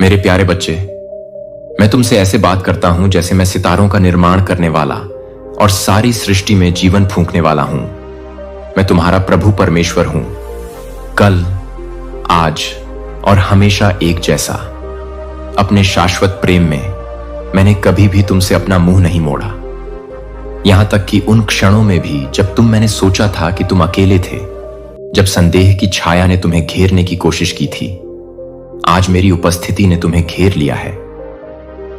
मेरे प्यारे बच्चे, मैं तुमसे ऐसे बात करता हूं जैसे मैं सितारों का निर्माण करने वाला और सारी सृष्टि में जीवन फूंकने वाला हूं। मैं तुम्हारा प्रभु परमेश्वर हूं, कल, आज और हमेशा एक जैसा। अपने शाश्वत प्रेम में मैंने कभी भी तुमसे अपना मुंह नहीं मोड़ा, यहां तक कि उन क्षणों में भी जब मैंने सोचा था कि तुम अकेले थे, जब संदेह की छाया ने तुम्हें घेरने की कोशिश की थी। आज मेरी उपस्थिति ने तुम्हें घेर लिया है।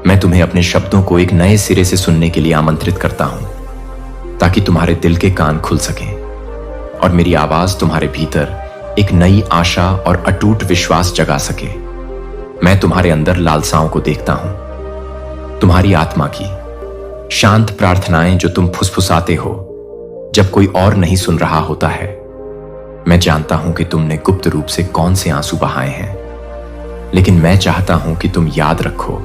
मैं तुम्हें अपने शब्दों को एक नए सिरे से सुनने के लिए आमंत्रित करता हूं, ताकि तुम्हारे दिल के कान खुल सकें और मेरी आवाज तुम्हारे भीतर एक नई आशा और अटूट विश्वास जगा सके। मैं तुम्हारे अंदर लालसाओं को देखता हूं, तुम्हारी आत्मा की शांत प्रार्थनाएं जो तुम फुसफुसाते हो जब कोई और नहीं सुन रहा होता है। मैं जानता हूं कि तुमने गुप्त रूप से कौन से आंसू बहाए हैं, लेकिन मैं चाहता हूं कि तुम याद रखो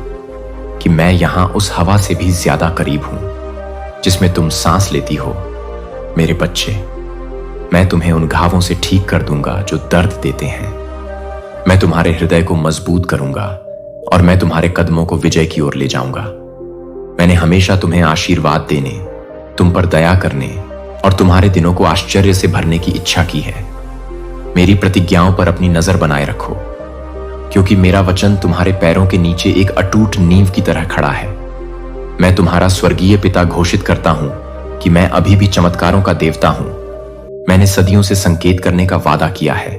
कि मैं यहां उस हवा से भी ज्यादा करीब हूं जिसमें तुम सांस लेती हो। मेरे बच्चे, मैं तुम्हें उन घावों से ठीक कर दूंगा जो दर्द देते हैं। मैं तुम्हारे हृदय को मजबूत करूंगा और मैं तुम्हारे कदमों को विजय की ओर ले जाऊंगा। मैंने हमेशा तुम्हें आशीर्वाद देने, तुम पर दया करने और तुम्हारे दिनों को आश्चर्य से भरने की इच्छा की है। मेरी प्रतिज्ञाओं पर अपनी नजर बनाए रखो, क्योंकि मेरा वचन तुम्हारे पैरों के नीचे एक अटूट नींव की तरह खड़ा है। मैं तुम्हारा स्वर्गीय पिता घोषित करता हूं कि मैं अभी भी चमत्कारों का देवता हूं। मैंने सदियों से संकेत करने का वादा किया है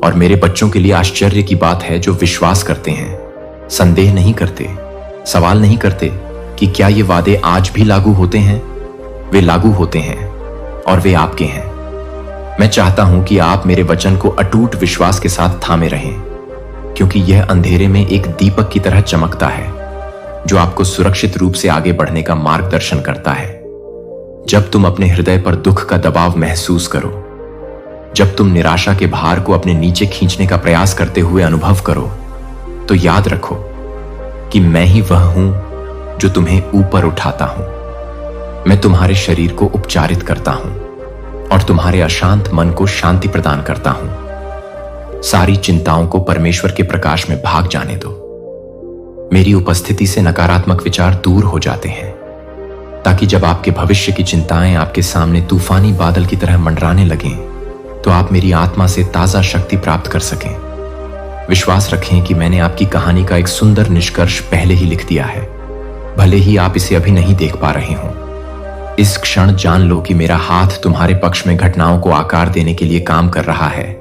और मेरे बच्चों के लिए आश्चर्य की बात है जो विश्वास करते हैं, संदेह नहीं करते, सवाल नहीं करते कि क्या ये वादे आज भी लागू होते हैं। वे लागू होते हैं और वे आपके हैं। मैं चाहता हूं कि आप मेरे वचन को अटूट विश्वास के साथ थामे रहें, क्योंकि यह अंधेरे में एक दीपक की तरह चमकता है जो आपको सुरक्षित रूप से आगे बढ़ने का मार्गदर्शन करता है। जब तुम अपने हृदय पर दुख का दबाव महसूस करो, जब तुम निराशा के भार को अपने नीचे खींचने का प्रयास करते हुए अनुभव करो, तो याद रखो कि मैं ही वह हूं जो तुम्हें ऊपर उठाता हूं। मैं तुम्हारे शरीर को उपचारित करता हूं और तुम्हारे अशांत मन को शांति प्रदान करता हूं। सारी चिंताओं को परमेश्वर के प्रकाश में भाग जाने दो। मेरी उपस्थिति से नकारात्मक विचार दूर हो जाते हैं, ताकि जब आपके भविष्य की चिंताएं आपके सामने तूफानी बादल की तरह मंडराने लगें, तो आप मेरी आत्मा से ताजा शक्ति प्राप्त कर सकें। विश्वास रखें कि मैंने आपकी कहानी का एक सुंदर निष्कर्ष पहले ही लिख दिया है, भले ही आप इसे अभी नहीं देख पा रहे हों। इस क्षण जान लो कि मेरा हाथ तुम्हारे पक्ष में घटनाओं को आकार देने के लिए काम कर रहा है,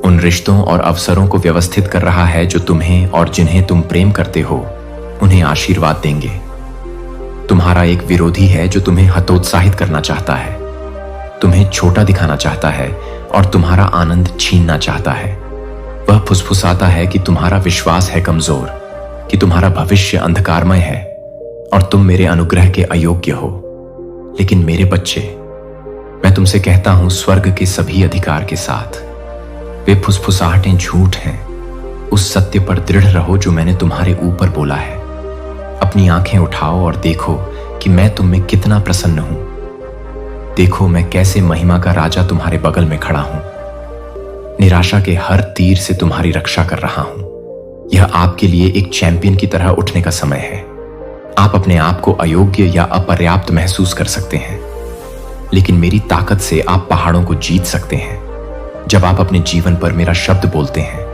उन रिश्तों और अवसरों को व्यवस्थित कर रहा है जो तुम्हें और जिन्हें तुम प्रेम करते हो उन्हें आशीर्वाद देंगे। तुम्हारा एक विरोधी है जो तुम्हें हतोत्साहित करना चाहता है, तुम्हें छोटा दिखाना चाहता है और तुम्हारा आनंद छीनना चाहता है। वह फुसफुसाता है कि तुम्हारा विश्वास है कमजोर, कि तुम्हारा भविष्य अंधकारमय है और तुम मेरे अनुग्रह के अयोग्य हो। लेकिन मेरे बच्चे, मैं तुमसे कहता हूं स्वर्ग के सभी अधिकार के साथ, वे फुसफुसाहटें झूठ हैं। उस सत्य पर दृढ़ रहो जो मैंने तुम्हारे ऊपर बोला है। अपनी आंखें उठाओ और देखो कि मैं तुम में कितना प्रसन्न हूं। देखो मैं कैसे महिमा का राजा तुम्हारे बगल में खड़ा हूं। निराशा के हर तीर से तुम्हारी रक्षा कर रहा हूं। यह आपके लिए एक चैंपियन की तरह उठने का समय है। आप अपने आप को अयोग्य या अपर्याप्त महसूस कर सकते हैं, लेकिन मेरी ताकत से आप पहाड़ों को जीत सकते हैं। जब आप अपने जीवन पर मेरा शब्द बोलते हैं,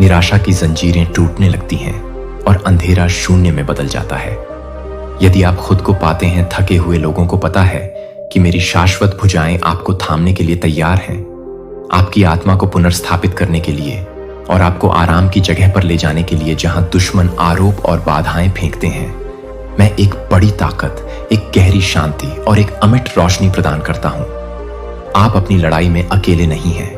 निराशा की जंजीरें टूटने लगती हैं और अंधेरा शून्य में बदल जाता है। यदि आप खुद को पाते हैं थके हुए, लोगों को पता है कि मेरी शाश्वत भुजाएं आपको थामने के लिए तैयार हैं, आपकी आत्मा को पुनर्स्थापित करने के लिए और आपको आराम की जगह पर ले जाने के लिए जहां दुश्मन आरोप और बाधाएं फेंकते हैं। मैं एक बड़ी ताकत, एक गहरी शांति और एक अमिट रोशनी प्रदान करता हूं। आप अपनी लड़ाई में अकेले नहीं हैं,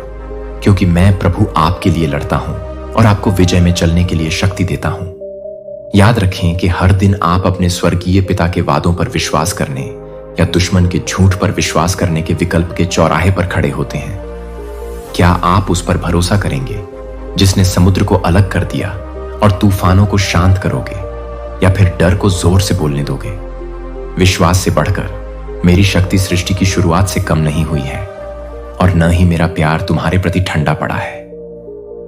क्योंकि मैं प्रभु आपके लिए लड़ता हूं और आपको विजय में चलने के लिए शक्ति देता हूं। याद रखें कि हर दिन आप अपने स्वर्गीय पिता के वादों पर विश्वास करने या दुश्मन के झूठ पर विश्वास करने के विकल्प के चौराहे पर खड़े होते हैं। क्या आप उस पर भरोसा करेंगे जिसने समुद्र को अलग कर दिया और तूफानों को शांत करोगे, या फिर डर को जोर से बोलने दोगे? विश्वास से बढ़कर मेरी शक्ति सृष्टि की शुरुआत से कम नहीं हुई है और न ही मेरा प्यार तुम्हारे प्रति ठंडा पड़ा है।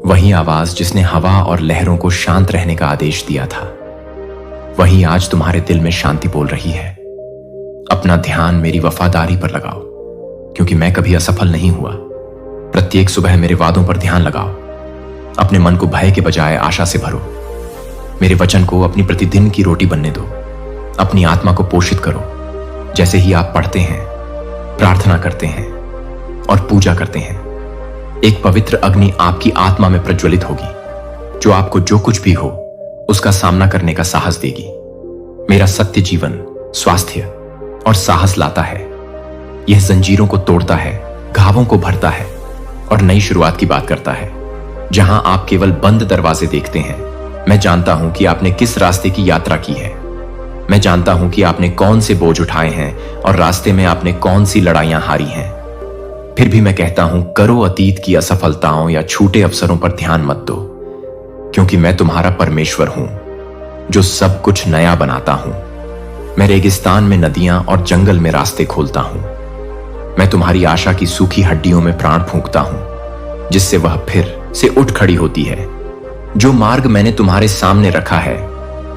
वही आवाज जिसने हवा और लहरों को शांत रहने का आदेश दिया था, वही आज तुम्हारे दिल में शांति बोल रही है। अपना ध्यान मेरी वफादारी पर लगाओ, क्योंकि मैं कभी असफल नहीं हुआ। प्रत्येक सुबह मेरे वादों पर ध्यान लगाओ। अपने मन को भय के बजाय आशा से भरो। मेरे वचन को अपनी प्रतिदिन की रोटी बनने दो। अपनी आत्मा को पोषित करो। जैसे ही आप पढ़ते हैं, प्रार्थना करते हैं और पूजा करते हैं, एक पवित्र अग्नि आपकी आत्मा में प्रज्वलित होगी, जो आपको जो कुछ भी हो उसका सामना करने का साहस देगी। मेरा सत्य जीवन स्वास्थ्य और साहस लाता है। यह जंजीरों को तोड़ता है, घावों को भरता है और नई शुरुआत की बात करता है। जहां आप केवल बंद दरवाजे देखते हैं, मैं जानता हूं कि आपने किस रास्ते की यात्रा की है। मैं जानता हूं कि आपने कौन से बोझ उठाए हैं और रास्ते में आपने कौन सी लड़ाइयां हारी हैं। फिर भी मैं कहता हूं, करो अतीत की असफलताओं या छूटे अवसरों पर ध्यान मत दो, क्योंकि मैं तुम्हारा परमेश्वर हूं, जो सब कुछ नया बनाता हूं। मैं रेगिस्तान में नदियां और जंगल में रास्ते खोलता हूं। मैं तुम्हारी आशा की सूखी हड्डियों में प्राण फूंकता हूं, जिससे वह फिर से उठ खड़ी होती है। जो मार्ग मैंने तुम्हारे सामने रखा है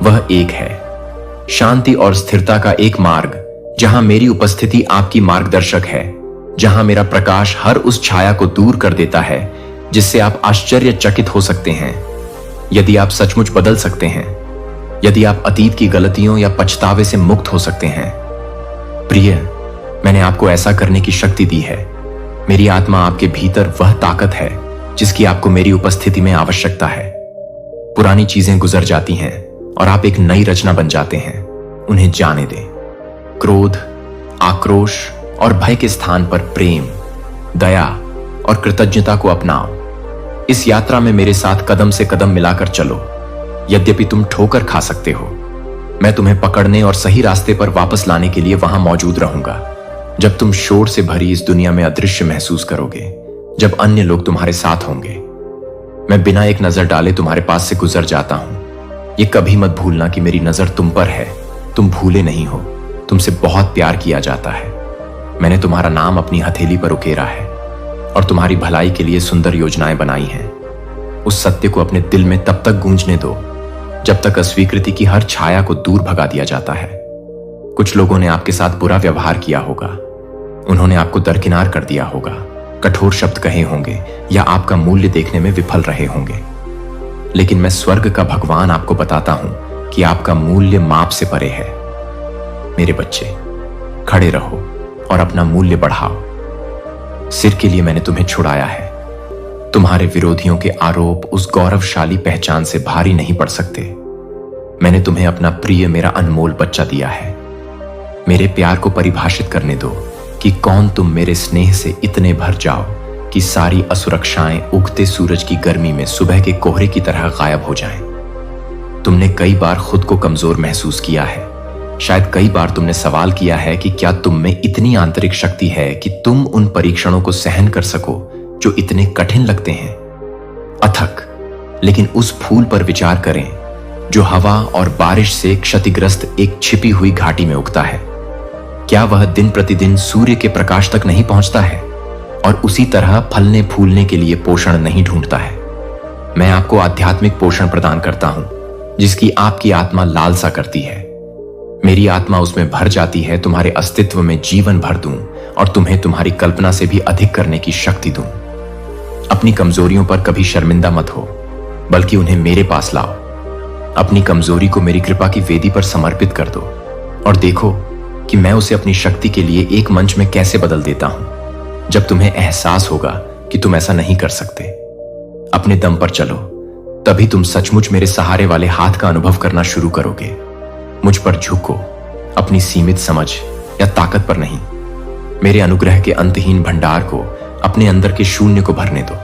वह एक है, शांति और स्थिरता का एक मार्ग, जहां मेरी उपस्थिति आपकी मार्गदर्शक है, जहां मेरा प्रकाश हर उस छाया को दूर कर देता है जिससे आप आश्चर्यचकित हो सकते हैं। यदि आप सचमुच बदल सकते हैं, यदि आप अतीत की गलतियों या पछतावे से मुक्त हो सकते हैं। प्रिय, मैंने आपको ऐसा करने की शक्ति दी है। मेरी आत्मा आपके भीतर वह ताकत है जिसकी आपको मेरी उपस्थिति में आवश्यकता है। पुरानी चीजें गुजर जाती हैं और आप एक नई रचना बन जाते हैं। उन्हें जाने दें। क्रोध, आक्रोश और भय के स्थान पर प्रेम, दया और कृतज्ञता को अपनाओ। इस यात्रा में मेरे साथ कदम से कदम मिलाकर चलो। यद्यपि तुम ठोकर खा सकते हो, मैं तुम्हें पकड़ने और सही रास्ते पर वापस लाने के लिए वहां मौजूद रहूंगा। जब तुम शोर से भरी इस दुनिया में अदृश्य महसूस करोगे, जब अन्य लोग तुम्हारे साथ होंगे, मैं बिना एक नजर डाले तुम्हारे पास से गुजर जाता हूं। ये कभी मत भूलना कि मेरी नजर तुम पर है। तुम भूले नहीं हो। तुमसे बहुत प्यार किया जाता है। मैंने तुम्हारा नाम अपनी हथेली पर उकेरा है और तुम्हारी भलाई के लिए सुंदर योजनाएं बनाई हैं। उस सत्य को अपने दिल में तब तक गूंजने दो जब तक अस्वीकृति की हर छाया को दूर भगा दिया जाता है। कुछ लोगों ने आपके साथ बुरा व्यवहार किया होगा। उन्होंने आपको दरकिनार कर दिया होगा, कठोर शब्द कहे होंगे या आपका मूल्य देखने में विफल रहे होंगे। लेकिन मैं स्वर्ग का भगवान आपको बताता हूं कि आपका मूल्य माप से परे है। मेरे बच्चे, खड़े रहो और अपना मूल्य बढ़ाओ। सिर के लिए मैंने तुम्हें छुड़ाया है। तुम्हारे विरोधियों के आरोप उस गौरवशाली पहचान से भारी नहीं पड़ सकते। मैंने तुम्हें अपना प्रिय, मेरा अनमोल बच्चा दिया है। मेरे प्यार को परिभाषित करने दो कि कौन तुम मेरे स्नेह से इतने भर जाओ कि सारी असुरक्षाएं उगते सूरज की गर्मी में सुबह के कोहरे की तरह गायब हो जाएं। तुमने कई बार खुद को कमजोर महसूस किया है। शायद कई बार तुमने सवाल किया है कि क्या तुम में इतनी आंतरिक शक्ति है कि तुम उन परीक्षणों को सहन कर सको जो इतने कठिन लगते हैं। अथक, लेकिन उस फूल पर विचार करें जो हवा और बारिश से क्षतिग्रस्त एक छिपी हुई घाटी में उगता है। क्या वह दिन प्रतिदिन सूर्य के प्रकाश तक नहीं पहुंचता है और उसी तरह फलने फूलने के लिए पोषण नहीं ढूंढता है? मैं आपको आध्यात्मिक पोषण प्रदान करता हूं जिसकी आपकी आत्मा लालसा करती है। मेरी आत्मा उसमें भर जाती है। तुम्हारे अस्तित्व में जीवन भर दूं और तुम्हें तुम्हारी कल्पना से भी अधिक करने की शक्ति दूं। अपनी कमजोरियों पर कभी शर्मिंदा मत हो, बल्कि उन्हें मेरे पास लाओ। अपनी कमजोरी को मेरी कृपा की वेदी पर समर्पित कर दो और देखो कि मैं उसे अपनी शक्ति के लिए एक मंच में कैसे बदल देता हूं। जब तुम्हें एहसास होगा कि तुम ऐसा नहीं कर सकते, अपने दम पर चलो, तभी तुम सचमुच मेरे सहारे वाले हाथ का अनुभव करना शुरू करोगे। मुझ पर झुको, अपनी सीमित समझ या ताकत पर नहीं। मेरे अनुग्रह के अंतहीन भंडार को, अपने अंदर के शून्य को भरने दो।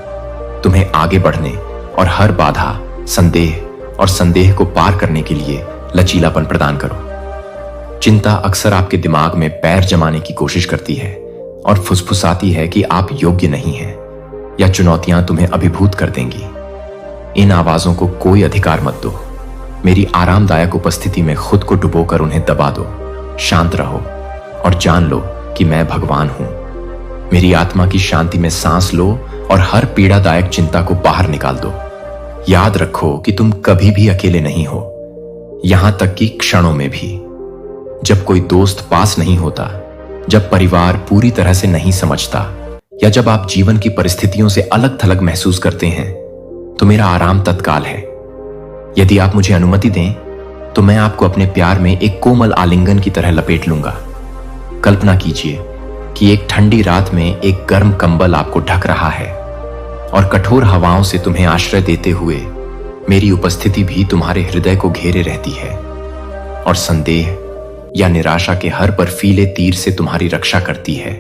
तुम्हें आगे बढ़ने और हर बाधा, संदेह और संदेह को पार करने के लिए लचीलापन प्रदान करो। चिंता अक्सर आपके दिमाग में पैर जमाने की कोशिश करती है और फुसफुसाती है कि आप योग्य नहीं हैं या चुनौतियां तुम्हें अभिभूत कर देंगी। इन आवाजों को कोई अधिकार मत दो। मेरी आरामदायक उपस्थिति में खुद को डुबोकर उन्हें दबा दो। शांत रहो और जान लो कि मैं भगवान हूं। मेरी आत्मा की शांति में सांस लो और हर पीड़ादायक चिंता को बाहर निकाल दो। याद रखो कि तुम कभी भी अकेले नहीं हो, यहां तक कि क्षणों में भी। जब कोई दोस्त पास नहीं होता, जब परिवार पूरी तरह से नहीं समझता, या जब आप जीवन की परिस्थितियों से अलग थलग महसूस करते हैं, तो मेरा आराम तत्काल है। यदि आप मुझे अनुमति दें तो मैं आपको अपने प्यार में एक कोमल आलिंगन की तरह लपेट लूंगा। कल्पना कीजिए कि एक ठंडी रात में एक गर्म कंबल आपको ढक रहा है और कठोर हवाओं से तुम्हें आश्रय देते हुए मेरी उपस्थिति भी तुम्हारे हृदय को घेरे रहती है और संदेह या निराशा के हर बर्फीले तीर से तुम्हारी रक्षा करती है।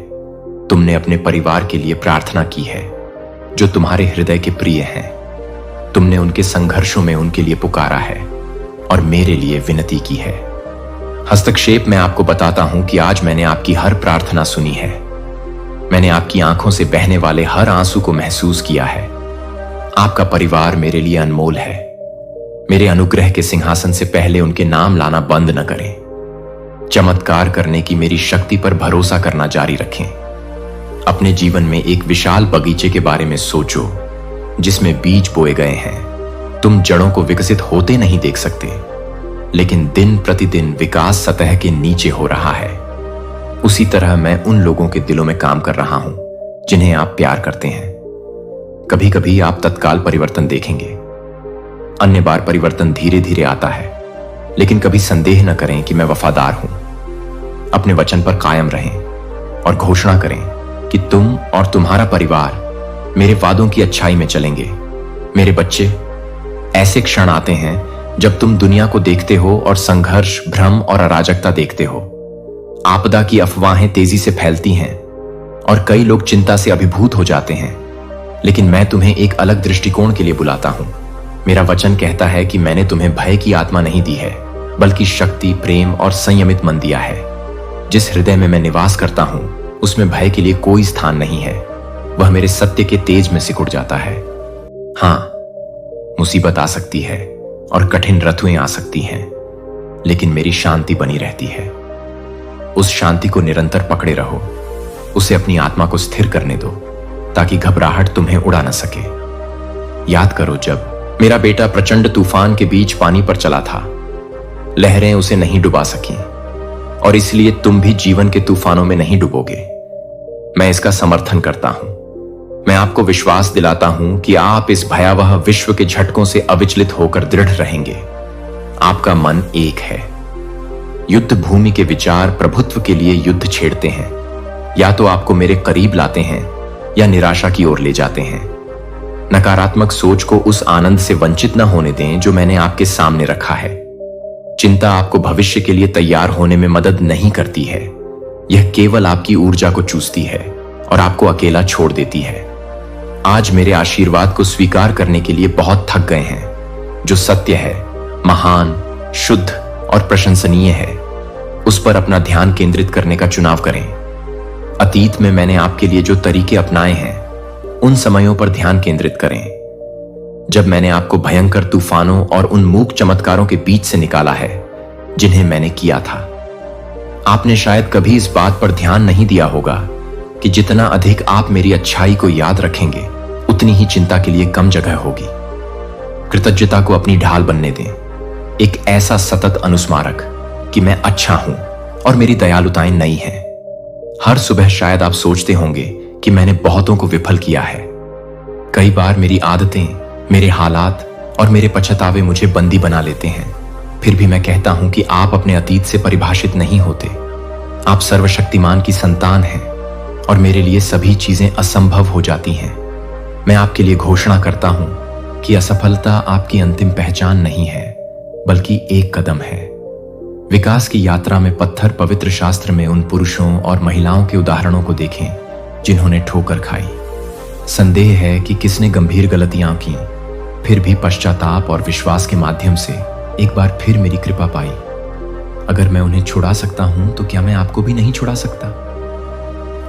तुमने अपने परिवार के लिए प्रार्थना की है जो तुम्हारे हृदय के प्रिय हैं। तुमने उनके संघर्षों में उनके लिए पुकारा है और मेरे लिए विनती की है। हस्तक्षेप में आपको बताता हूं कि आज मैंने आपकी हर प्रार्थना सुनी है। मैंने आपकी आंखों से बहने वाले हर आंसू को महसूस किया है। आपका परिवार मेरे लिए अनमोल है। मेरे अनुग्रह के सिंहासन से पहले उनके नाम लाना बंद न करें। चमत्कार करने की मेरी शक्ति पर भरोसा करना जारी रखें। अपने जीवन में एक विशाल बगीचे के बारे में सोचो जिसमें बीज बोए गए हैं। तुम जड़ों को विकसित होते नहीं देख सकते, लेकिन दिन प्रतिदिन विकास सतह के नीचे हो रहा है। उसी तरह मैं उन लोगों के दिलों में काम कर रहा हूं जिन्हें आप प्यार करते हैं। कभी कभी आप तत्काल परिवर्तन देखेंगे, अन्य बार परिवर्तन धीरे धीरे आता है। लेकिन कभी संदेह न करें कि मैं वफादार हूं। अपने वचन पर कायम रहें और घोषणा करें कि तुम और तुम्हारा परिवार मेरे वादों की अच्छाई में चलेंगे। मेरे बच्चे, ऐसे क्षण आते हैं जब तुम दुनिया को देखते हो और संघर्ष, भ्रम और अराजकता देखते हो। आपदा की अफवाहें तेजी से फैलती हैं और कई लोग चिंता से अभिभूत हो जाते हैं, लेकिन मैं तुम्हें एक अलग दृष्टिकोण के लिए बुलाता हूं। मेरा वचन कहता है कि मैंने तुम्हें भय की आत्मा नहीं दी है, बल्कि शक्ति, प्रेम और संयमित मन दिया है। जिस हृदय में मैं निवास करता हूं उसमें भय के लिए कोई स्थान नहीं है। वह मेरे सत्य के तेज में सिकुड़ जाता है। हां, मुसीबत आ सकती है और कठिन ऋतुएं आ सकती हैं, लेकिन मेरी शांति बनी रहती है। उस शांति को निरंतर पकड़े रहो। उसे अपनी आत्मा को स्थिर करने दो ताकि घबराहट तुम्हें उड़ा न सके। याद करो, जब मेरा बेटा प्रचंड तूफान के बीच पानी पर चला था, लहरें उसे नहीं डुबा सकीं, और इसलिए तुम भी जीवन के तूफानों में नहीं डूबोगे। मैं इसका समर्थन करता हूं। मैं आपको विश्वास दिलाता हूं कि आप इस भयावह विश्व के झटकों से अविचलित होकर दृढ़ रहेंगे। आपका मन एक है। युद्ध भूमि के विचार प्रभुत्व के लिए युद्ध छेड़ते हैं। या तो आपको मेरे करीब लाते हैं या निराशा की ओर ले जाते हैं। नकारात्मक सोच को उस आनंद से वंचित न होने दें जो मैंने आपके सामने रखा है। चिंता आपको भविष्य के लिए तैयार होने में मदद नहीं करती है। यह केवल आपकी ऊर्जा को चूसती है और आपको अकेला छोड़ देती है। आज मेरे आशीर्वाद को स्वीकार करने के लिए बहुत थक गए हैं। जो सत्य है, महान, शुद्ध और प्रशंसनीय है, उस पर अपना ध्यान केंद्रित करने का चुनाव करें। अतीत में मैंने आपके लिए जो तरीके अपनाए हैं, उन समयों पर ध्यान केंद्रित करें जब मैंने आपको भयंकर तूफानों और उन मूक चमत्कारों के बीच से निकाला है जिन्हें मैंने किया था। आपने शायद कभी इस बात पर ध्यान नहीं दिया होगा कि जितना अधिक आप मेरी अच्छाई को याद रखेंगे, उतनी ही चिंता के लिए कम जगह होगी। कृतज्ञता को अपनी ढाल बनने दें, एक ऐसा सतत अनुस्मारक कि मैं अच्छा हूं और मेरी दयालुताएं नई हैं। हर सुबह शायद आप सोचते होंगे कि मैंने बहुतों को विफल किया है। कई बार मेरी आदतें, मेरे हालात और मेरे पछतावे मुझे बंदी बना लेते हैं। फिर भी मैं कहता हूं कि आप अपने अतीत से परिभाषित नहीं होते। आप सर्वशक्तिमान की संतान हैं और मेरे लिए सभी चीजें असंभव हो जाती हैं। मैं आपके लिए घोषणा करता हूं कि असफलता आपकी अंतिम पहचान नहीं है, बल्कि एक कदम है। विकास की यात्रा में पत्थर पवित्र शास्त्र में उन पुरुषों और महिलाओं के उदाहरणों को देखें जिन्होंने ठोकर खाई। संदेह है कि किसने गंभीर गलतियां की, फिर भी पश्चाताप और विश्वास के माध्यम से एक बार फिर मेरी कृपा पाई। अगर मैं उन्हें छुड़ा सकता हूं तो क्या मैं आपको भी नहीं छुड़ा सकता?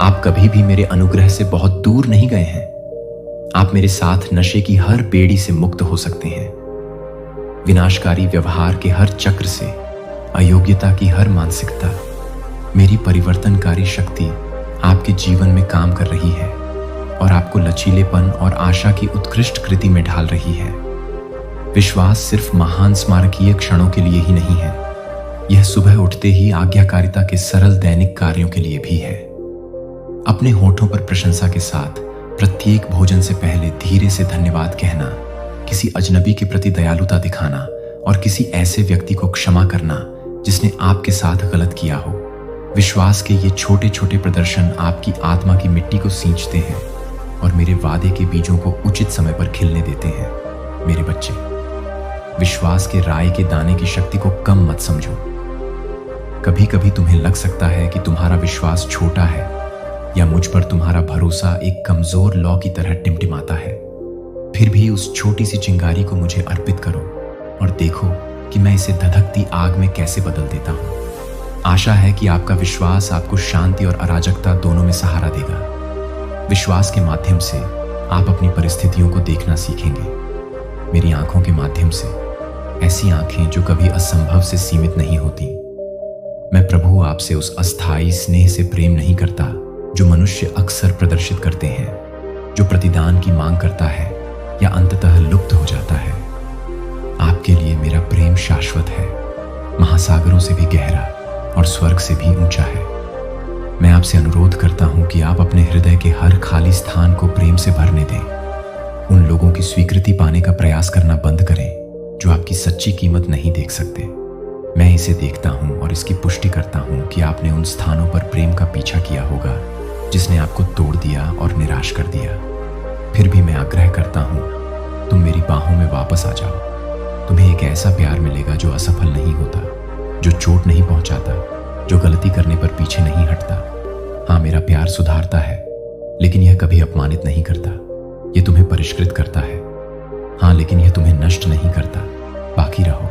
आप कभी भी मेरे अनुग्रह से बहुत दूर नहीं गए हैं। आप मेरे साथ नशे की हर बेड़ी से मुक्त हो सकते हैं, विनाशकारी व्यवहार के हर चक्र से, अयोग्यता की हर मानसिकता। मेरी परिवर्तनकारी शक्ति आपके जीवन में काम कर रही है और आपको लचीलेपन और आशा की उत्कृष्ट कृति में ढाल रही है। विश्वास सिर्फ महान स्मारकीय क्षणों के लिए ही नहीं है, यह सुबह उठते ही आज्ञाकारिता के सरल दैनिक कार्यों के लिए भी है। अपने होठों पर प्रशंसा के साथ प्रत्येक भोजन से पहले धीरे से धन्यवाद कहना, किसी अजनबी के प्रति दयालुता दिखाना और किसी ऐसे व्यक्ति को क्षमा करना जिसने आपके साथ गलत किया हो। विश्वास के ये छोटे छोटे प्रदर्शन आपकी आत्मा की मिट्टी को सींचते हैं और मेरे वादे के बीजों को उचित समय पर खिलने देते हैं। मेरे बच्चे, विश्वास के राई के दाने की शक्ति को कम मत समझो। कभी कभी तुम्हें लग सकता है कि तुम्हारा विश्वास छोटा है या मुझ पर तुम्हारा भरोसा एक कमजोर लौ की तरह टिमटिमाता है। फिर भी उस छोटी सी चिंगारी को मुझे अर्पित करो और देखो कि मैं इसे धधकती आग में कैसे बदल देता हूं। आशा है कि आपका विश्वास आपको शांति और अराजकता दोनों में सहारा देगा। विश्वास के माध्यम से आप अपनी परिस्थितियों को देखना सीखेंगे, मेरी आंखों के माध्यम से, ऐसी आंखें जो कभी असंभव से सीमित नहीं होती। मैं प्रभु आपसे उस अस्थायी स्नेह से प्रेम नहीं करता जो मनुष्य अक्सर प्रदर्शित करते हैं, जो प्रतिदान की मांग करता है या अंततः लुप्त हो जाता है। आपके लिए मेरा प्रेम शाश्वत है, महासागरों से भी गहरा और स्वर्ग से भी ऊंचा है। मैं आपसे अनुरोध करता हूं कि आप अपने हृदय के हर खाली स्थान को प्रेम से भरने दें। उन लोगों की स्वीकृति पाने का प्रयास करना बंद करें जो आपकी सच्ची कीमत नहीं देख सकते। मैं इसे देखता हूं और इसकी पुष्टि करता हूं कि आपने उन स्थानों पर प्रेम का पीछा किया होगा जिसने आपको तोड़ दिया और निराश कर दिया। फिर भी मैं आग्रह करता हूं, तुम मेरी बाहों में वापस आ जाओ। तुम्हें एक ऐसा प्यार मिलेगा जो असफल नहीं होता, जो चोट नहीं पहुंचाता, जो गलती करने पर पीछे नहीं हटता। हाँ, मेरा प्यार सुधारता है, लेकिन यह कभी अपमानित नहीं करता। यह तुम्हें परिष्कृत करता है। हाँ, लेकिन यह तुम्हें नष्ट नहीं करता। बाकी रहो।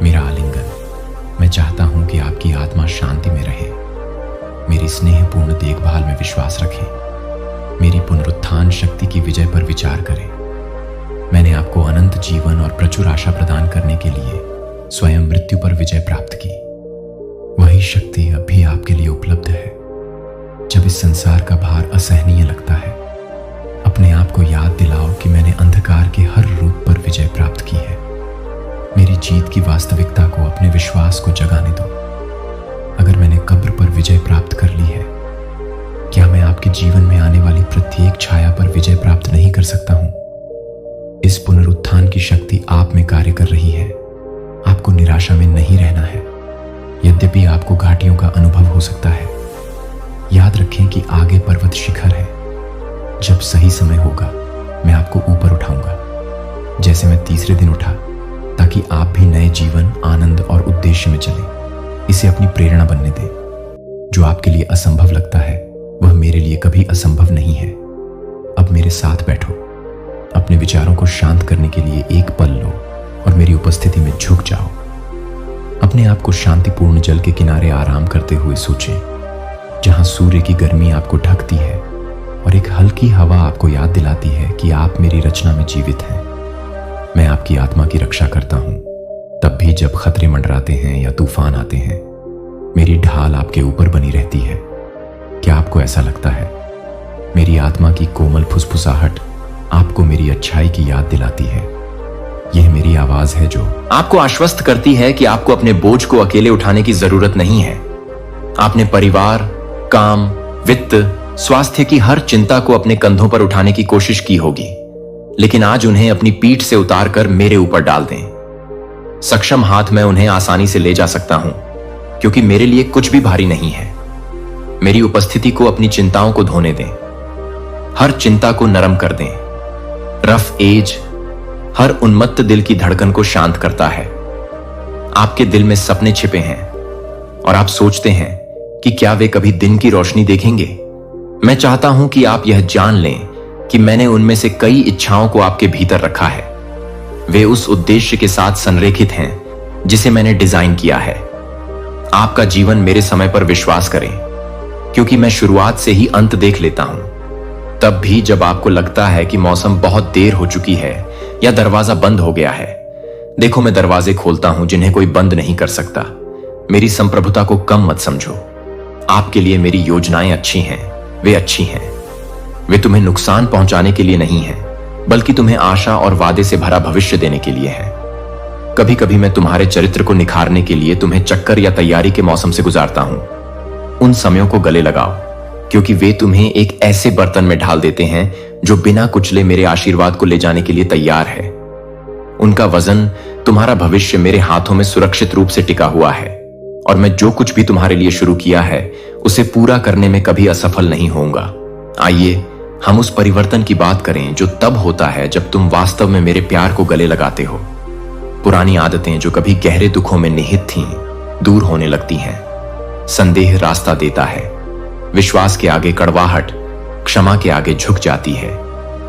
मेरा आलिंगन, मैं चाहता हूं कि आपकी आत्मा शांति में रहे। मेरी स्नेहपूर्ण देखभाल में विश्वास रखें। मेरी पुनरुत्थान शक्ति की विजय पर विचार करें। मैंने आपको अनंत जीवन और प्रचुर आशा प्रदान करने के लिए स्वयं मृत्यु पर विजय प्राप्त की। वही शक्ति अब भी आपके लिए उपलब्ध है। जब इस संसार का भार असहनीय लगता है, अपने आप को याद दिलाओ कि मैंने अंधकार के हर रूप पर विजय प्राप्त की है। मेरी जीत की वास्तविकता को अपने विश्वास को जगाने दो। अगर मैंने कब्र पर विजय प्राप्त कर ली है, क्या मैं आपके जीवन में आने वाली प्रत्येक छाया पर विजय प्राप्त नहीं कर सकता हूं? इस पुनरुत्थान की शक्ति आप में कार्य कर रही है। आपको निराशा में नहीं रहना है, यद्यपि आपको घाटियों का अनुभव हो सकता है। याद रखें कि आगे पर्वत शिखर है। जब सही समय होगा, मैं आपको ऊपर उठाऊंगा, जैसे मैं तीसरे दिन उठा, ताकि आप भी नए जीवन, आनंद और उद्देश्य में चलें। इसे अपनी प्रेरणा बनने दें। जो आपके लिए असंभव लगता है, वह मेरे लिए कभी असंभव नहीं है। अब मेरे साथ बैठो। अपने विचारों को शांत करने के लिए एक पल लो और मेरी उपस्थिति में झुक जाओ। अपने आप को शांतिपूर्ण जल के किनारे आराम करते हुए सोचें, जहां सूर्य की गर्मी आपको ढकती है और एक हल्की हवा आपको याद दिलाती है कि आप मेरी रचना में जीवित हैं। मैं आपकी आत्मा की रक्षा करता हूं, तब भी जब खतरे मंडराते हैं या तूफान आते हैं। मेरी ढाल आपके ऊपर बनी रहती है। क्या आपको ऐसा लगता है? मेरी आत्मा की कोमल फुसफुसाहट आपको मेरी अच्छाई की याद दिलाती है। यह मेरी आवाज है जो आपको आश्वस्त करती है कि आपको अपने बोझ को अकेले उठाने की जरूरत नहीं है। आपने परिवार, काम, वित्त, स्वास्थ्य की हर चिंता को अपने कंधों पर उठाने की कोशिश की होगी, लेकिन आज उन्हें अपनी पीठ से उतारकर मेरे ऊपर डाल दें। सक्षम हाथ में उन्हें आसानी से ले जा सकता हूं, क्योंकि मेरे लिए कुछ भी भारी नहीं है। मेरी उपस्थिति को अपनी चिंताओं को धोने दें। हर चिंता को नरम कर दें। रफ एज हर उन्मत्त दिल की धड़कन को शांत करता है। आपके दिल में सपने छिपे हैं और आप सोचते हैं कि क्या वे कभी दिन की रोशनी देखेंगे। मैं चाहता हूं कि आप यह जान लें कि मैंने उनमें से कई इच्छाओं को आपके भीतर रखा है। वे उस उद्देश्य के साथ संरेखित हैं जिसे मैंने डिजाइन किया है। आपका जीवन मेरे समय पर विश्वास करें, क्योंकि मैं शुरुआत से ही अंत देख लेता हूं। तब भी जब आपको लगता है कि मौसम बहुत देर हो चुकी है या दरवाजा बंद हो गया है, देखो मैं दरवाजे खोलता हूं जिन्हें कोई बंद नहीं कर सकता। मेरी संप्रभुता को कम मत समझो। आपके लिए मेरी योजनाएं अच्छी हैं, वे अच्छी हैं। वे तुम्हें नुकसान पहुंचाने के लिए नहीं है, बल्कि तुम्हें आशा और वादे से भरा भविष्य देने के लिए है। कभी कभी मैं तुम्हारे चरित्र को निखारने के लिए तुम्हें चक्कर या तैयारी के मौसम से गुजारता हूं। उन समयों को गले लगाओ, क्योंकि वे तुम्हें एक ऐसे बर्तन में ढाल देते हैं जो बिना कुचले मेरे आशीर्वाद को ले जाने के लिए तैयार है। उनका वजन, तुम्हारा भविष्य मेरे हाथों में सुरक्षित रूप से टिका हुआ है, और मैं जो कुछ भी तुम्हारे लिए शुरू किया है उसे पूरा करने में कभी असफल नहीं होऊंगा। आइए हम उस परिवर्तन की बात करें जो तब होता है जब तुम वास्तव में मेरे प्यार को गले लगाते हो। पुरानी आदतें जो कभी गहरे दुखों में निहित थीं, दूर होने लगती हैं। संदेह रास्ता देता है, विश्वास के आगे कड़वाहट क्षमा के आगे झुक जाती है,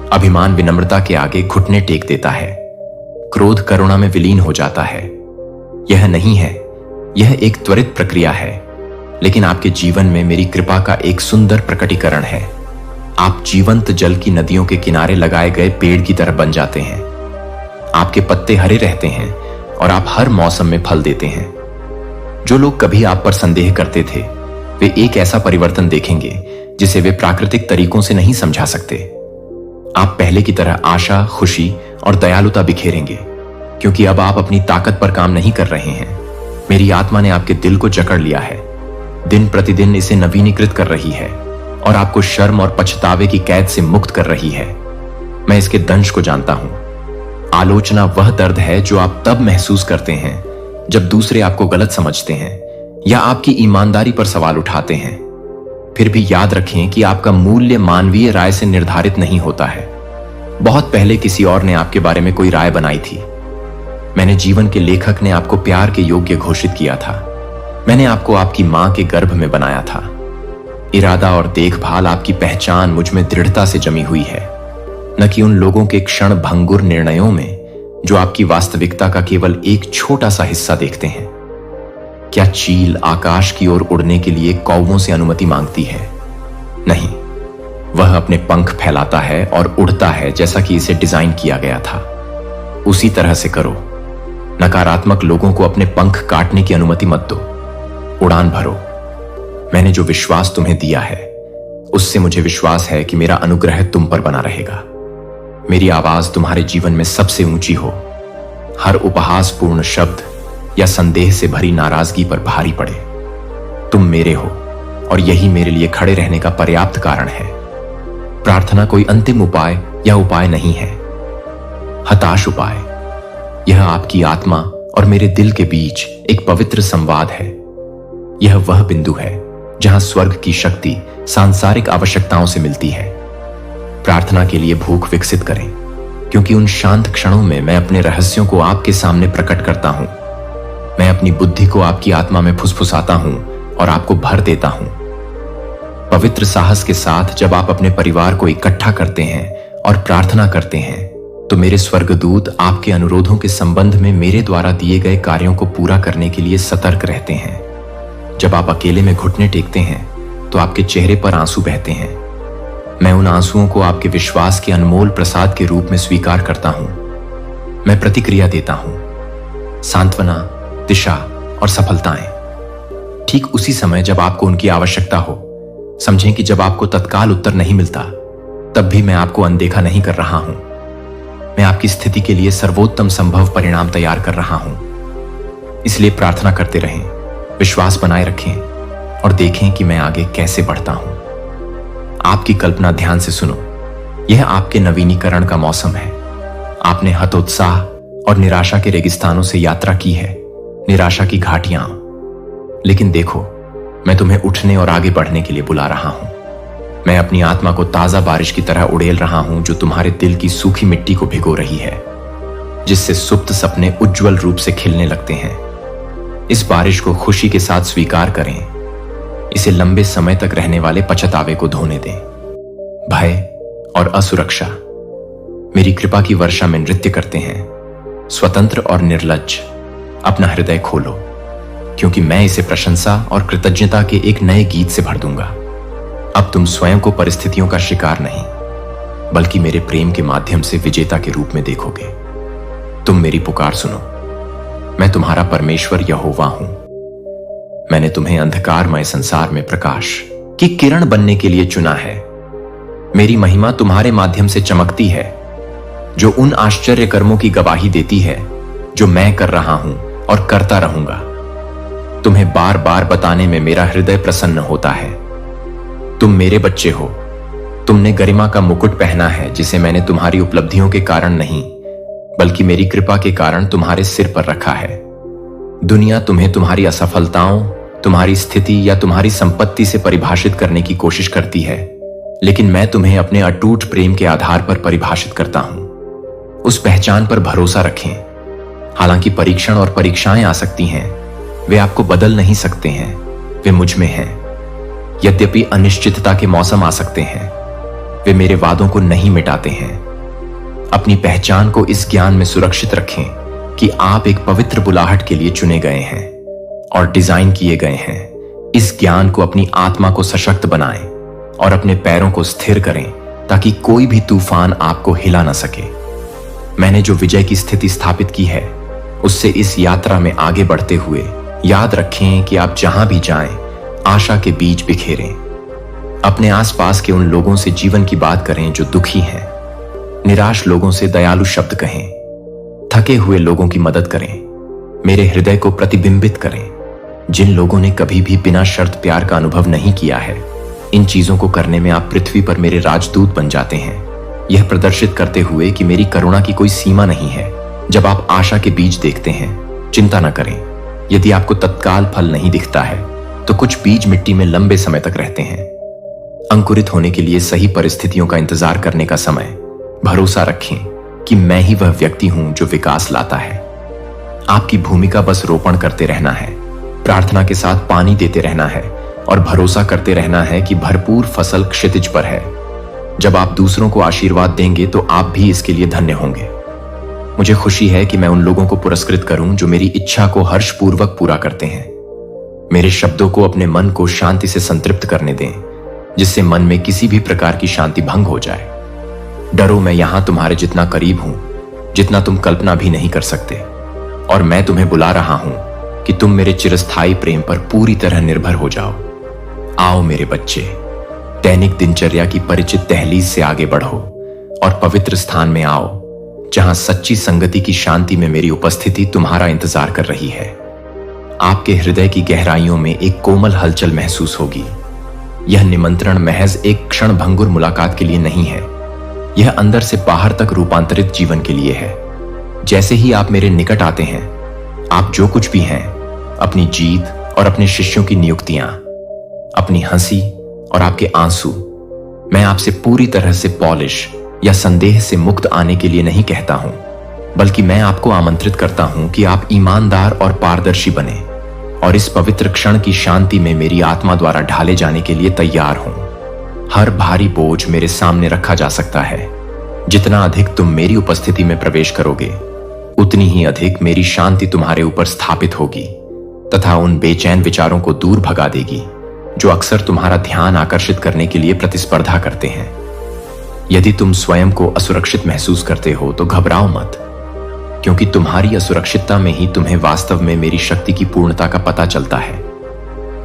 अभिमान विनम्रता के आगे घुटने टेक देता है, क्रोध करुणा में विलीन हो जाता है। यह नहीं है, यह एक त्वरित प्रक्रिया है, लेकिन आपके जीवन में मेरी कृपा का एक सुंदर प्रकटीकरण है। आप जीवंत जल की नदियों के किनारे लगाए गए पेड़ की तरह बन जाते हैं। आपके पत्ते हरे रहते हैं और आप हर मौसम में फल देते हैं। जो लोग कभी आप पर संदेह करते थे, वे एक ऐसा परिवर्तन देखेंगे जिसे वे प्राकृतिक तरीकों से नहीं समझा सकते। आप पहले की तरह आशा, खुशी और दयालुता बिखेरेंगे, क्योंकि अब आप अपनी ताकत पर काम नहीं कर रहे हैं। मेरी आत्मा ने आपके दिल को जकड़ लिया है, दिन प्रतिदिन इसे नवीनीकृत कर रही है और आपको शर्म और पछतावे की कैद से मुक्त कर रही है। मैं इसके दंश को जानता हूं। आलोचना वह दर्द है जो आप तब महसूस करते हैं जब दूसरे आपको गलत समझते हैं या आपकी ईमानदारी पर सवाल उठाते हैं। फिर भी याद रखें कि आपका मूल्य मानवीय राय से निर्धारित नहीं होता है। बहुत पहले किसी और ने आपके बारे में कोई राय बनाई थी। मैंने जीवन के लेखक ने आपको प्यार के योग्य घोषित किया था। मैंने आपको आपकी मां के गर्भ में बनाया था। इरादा और देखभाल, आपकी पहचान मुझ में दृढ़ता से जमी हुई है, न कि उन लोगों के क्षण भंगुर निर्णयों में जो आपकी वास्तविकता का केवल एक छोटा सा हिस्सा देखते हैं। क्या चील आकाश की ओर उड़ने के लिए कौवों से अनुमति मांगती है? नहीं, वह अपने पंख फैलाता है और उड़ता है जैसा कि इसे डिजाइन किया गया था। उसी तरह से करो। नकारात्मक लोगों को अपने पंख काटने की अनुमति मत दो। उड़ान भरो। मैंने जो विश्वास तुम्हें दिया है, उससे मुझे विश्वास है कि मेरा अनुग्रह तुम पर बना रहेगा। मेरी आवाज तुम्हारे जीवन में सबसे ऊंची हो। हर उपहासपूर्ण शब्द या संदेह से भरी नाराजगी पर भारी पड़े। तुम मेरे हो और यही मेरे लिए खड़े रहने का पर्याप्त कारण है। प्रार्थना कोई अंतिम उपाय या उपाय नहीं है, हताश उपाय। यह आपकी आत्मा और मेरे दिल के बीच एक पवित्र संवाद है। यह वह बिंदु है जहां स्वर्ग की शक्ति सांसारिक आवश्यकताओं से मिलती है। प्रार्थना के लिए भूख विकसित करें, क्योंकि उन शांत क्षणों में मैं अपने रहस्यों को आपके सामने प्रकट करता हूं। मैं अपनी बुद्धि को आपकी आत्मा में फुसफुसाता हूं और आपको भर देता हूं। पवित्र साहस के साथ जब आप अपने परिवार को इकट्ठा करते हैं और प्रार्थना करते हैं, तो मेरे स्वर्गदूत आपके अनुरोधों के संबंध में मेरे द्वारा दिए गए कार्यों को पूरा करने के लिए सतर्क रहते हैं। जब आप अकेले में घुटने टेकते हैं, तो आपके चेहरे पर आंसू बहते हैं। मैं उन आंसुओं को आपके विश्वास के अनमोल प्रसाद के रूप में स्वीकार करता हूं। मैं प्रतिक्रिया देता हूं, सांत्वना, दिशा और सफलताएं। ठीक उसी समय जब आपको उनकी आवश्यकता हो। समझें कि जब आपको तत्काल उत्तर नहीं मिलता, तब भी मैं आपको अनदेखा नहीं कर रहा हूं। मैं आपकी स्थिति के लिए सर्वोत्तम संभव परिणाम तैयार कर रहा हूं। इसलिए प्रार्थना करते रहें, विश्वास बनाए रखें और देखें कि मैं आगे कैसे बढ़ता हूं। आपकी कल्पना ध्यान से सुनो। यह आपके नवीनीकरण का मौसम है। आपने हतोत्साह और निराशा के रेगिस्तानों से यात्रा की है, निराशा की घाटियां। लेकिन देखो, मैं तुम्हें उठने और आगे बढ़ने के लिए बुला रहा हूं। मैं अपनी आत्मा को ताजा बारिश की तरह उड़ेल रहा हूं, जो तुम्हारे दिल की सूखी मिट्टी को भिगो रही है, जिससे सुप्त सपने उज्जवल रूप से खिलने लगते हैं। इस बारिश को खुशी के साथ स्वीकार करें। इसे लंबे समय तक रहने वाले पछतावे को धोने दें। भय और असुरक्षा मेरी कृपा की वर्षा में नृत्य करते हैं। स्वतंत्र और निर्लज्ज, अपना हृदय खोलो, क्योंकि मैं इसे प्रशंसा और कृतज्ञता के एक नए गीत से भर दूंगा। अब तुम स्वयं को परिस्थितियों का शिकार नहीं, बल्कि मेरे प्रेम के माध्यम से विजेता के रूप में देखोगे। तुम मेरी पुकार सुनो। मैं तुम्हारा परमेश्वर यहोवा हूं। मैंने तुम्हें अंधकारमय संसार में प्रकाश की किरण बनने के लिए चुना है। मेरी महिमा तुम्हारे माध्यम से चमकती है, जो उन आश्चर्य कर्मों की गवाही देती है जो मैं कर रहा हूं और करता रहूंगा। तुम्हें बार बार बताने में मेरा हृदय प्रसन्न होता है। तुम मेरे बच्चे हो। तुमने गरिमा का मुकुट पहना है, जिसे मैंने तुम्हारी उपलब्धियों के कारण नहीं बल्कि मेरी कृपा के कारण तुम्हारे सिर पर रखा है। दुनिया तुम्हें तुम्हारी असफलताओं, तुम्हारी स्थिति या तुम्हारी संपत्ति से परिभाषित करने की कोशिश करती है, लेकिन मैं तुम्हें अपने अटूट प्रेम के आधार पर परिभाषित करता हूं। उस पहचान पर भरोसा रखें। हालांकि परीक्षण और परीक्षाएं आ सकती हैं, वे आपको बदल नहीं सकते हैं, वे मुझ में हैं। यद्यपि अनिश्चितता के मौसम आ सकते हैं, वे मेरे वादों को नहीं मिटाते हैं। अपनी पहचान को इस ज्ञान में सुरक्षित रखें कि आप एक पवित्र बुलाहट के लिए चुने गए हैं और डिजाइन किए गए हैं। इस ज्ञान को अपनी आत्मा को सशक्त बनाएं और अपने पैरों को स्थिर करें, ताकि कोई भी तूफान आपको हिला न सके। मैंने जो विजय की स्थिति स्थापित की है, उससे इस यात्रा में आगे बढ़ते हुए याद रखें कि आप जहां भी जाएं, आशा के बीज बिखेरें। अपने आसपास के उन लोगों से जीवन की बात करें जो दुखी हैं। निराश लोगों से दयालु शब्द कहें। थके हुए लोगों की मदद करें। मेरे हृदय को प्रतिबिंबित करें। जिन लोगों ने कभी भी बिना शर्त प्यार का अनुभव नहीं किया है, इन चीजों को करने में आप पृथ्वी पर मेरे राजदूत बन जाते हैं, यह प्रदर्शित करते हुए कि मेरी करुणा की कोई सीमा नहीं है। जब आप आशा के बीज देखते हैं, चिंता न करें। यदि आपको तत्काल फल नहीं दिखता है, तो कुछ बीज मिट्टी में लंबे समय तक रहते हैं। अंकुरित होने के लिए सही परिस्थितियों का इंतजार करने का समय। भरोसा रखें कि मैं ही वह व्यक्ति हूं जो विकास लाता है। आपकी भूमिका बस रोपण करते रहना है, प्रार्थना के साथ पानी देते रहना है और भरोसा करते रहना है कि भरपूर फसल क्षितिज पर है। जब आप दूसरों को आशीर्वाद देंगे तो आप भी इसके लिए धन्य होंगे। मुझे खुशी है कि मैं उन लोगों को पुरस्कृत करूं जो मेरी इच्छा को हर्षपूर्वक पूरा करते हैं। मेरे शब्दों को अपने मन को शांति से संतृप्त करने दें, जिससे मन में किसी भी प्रकार की शांति भंग हो जाए। डरो, मैं यहां तुम्हारे जितना करीब हूं जितना तुम कल्पना भी नहीं कर सकते, और मैं तुम्हें बुला रहा हूं कि तुम मेरे चिरस्थायी प्रेम पर पूरी तरह निर्भर हो जाओ। आओ मेरे बच्चे, दैनिक दिनचर्या की परिचित दहलीज से आगे बढ़ो और पवित्र स्थान में आओ, जहां सच्ची संगति की शांति में मेरी उपस्थिति तुम्हारा इंतजार कर रही है। आपके हृदय की गहराइयों में एक कोमल हलचल महसूस होगी। यह निमंत्रण महज एक क्षण भंगुर मुलाकात के लिए नहीं है, यह अंदर से बाहर तक रूपांतरित जीवन के लिए है। जैसे ही आप मेरे निकट आते हैं, आप जो कुछ भी हैं, अपनी जीत और अपने शिष्यों की नियुक्तियां, अपनी हंसी और आपके आंसू, मैं आपसे पूरी तरह से पॉलिश या संदेह से मुक्त आने के लिए नहीं कहता हूं, बल्कि मैं आपको आमंत्रित करता हूं कि आप ईमानदार और पारदर्शी बने और इस पवित्र क्षण की शांति में मेरी आत्मा द्वारा ढाले जाने के लिए तैयार हों। हर भारी बोझ मेरे सामने रखा जा सकता है। जितना अधिक तुम मेरी उपस्थिति में प्रवेश करोगे, उतनी ही अधिक मेरी शांति तुम्हारे ऊपर स्थापित होगी तथा उन बेचैन विचारों को दूर भगा देगी जो अक्सर तुम्हारा ध्यान आकर्षित करने के लिए प्रतिस्पर्धा करते हैं। यदि तुम स्वयं को असुरक्षित महसूस करते हो तो घबराओ मत, क्योंकि तुम्हारी असुरक्षितता में ही तुम्हें वास्तव में मेरी शक्ति की पूर्णता का पता चलता है।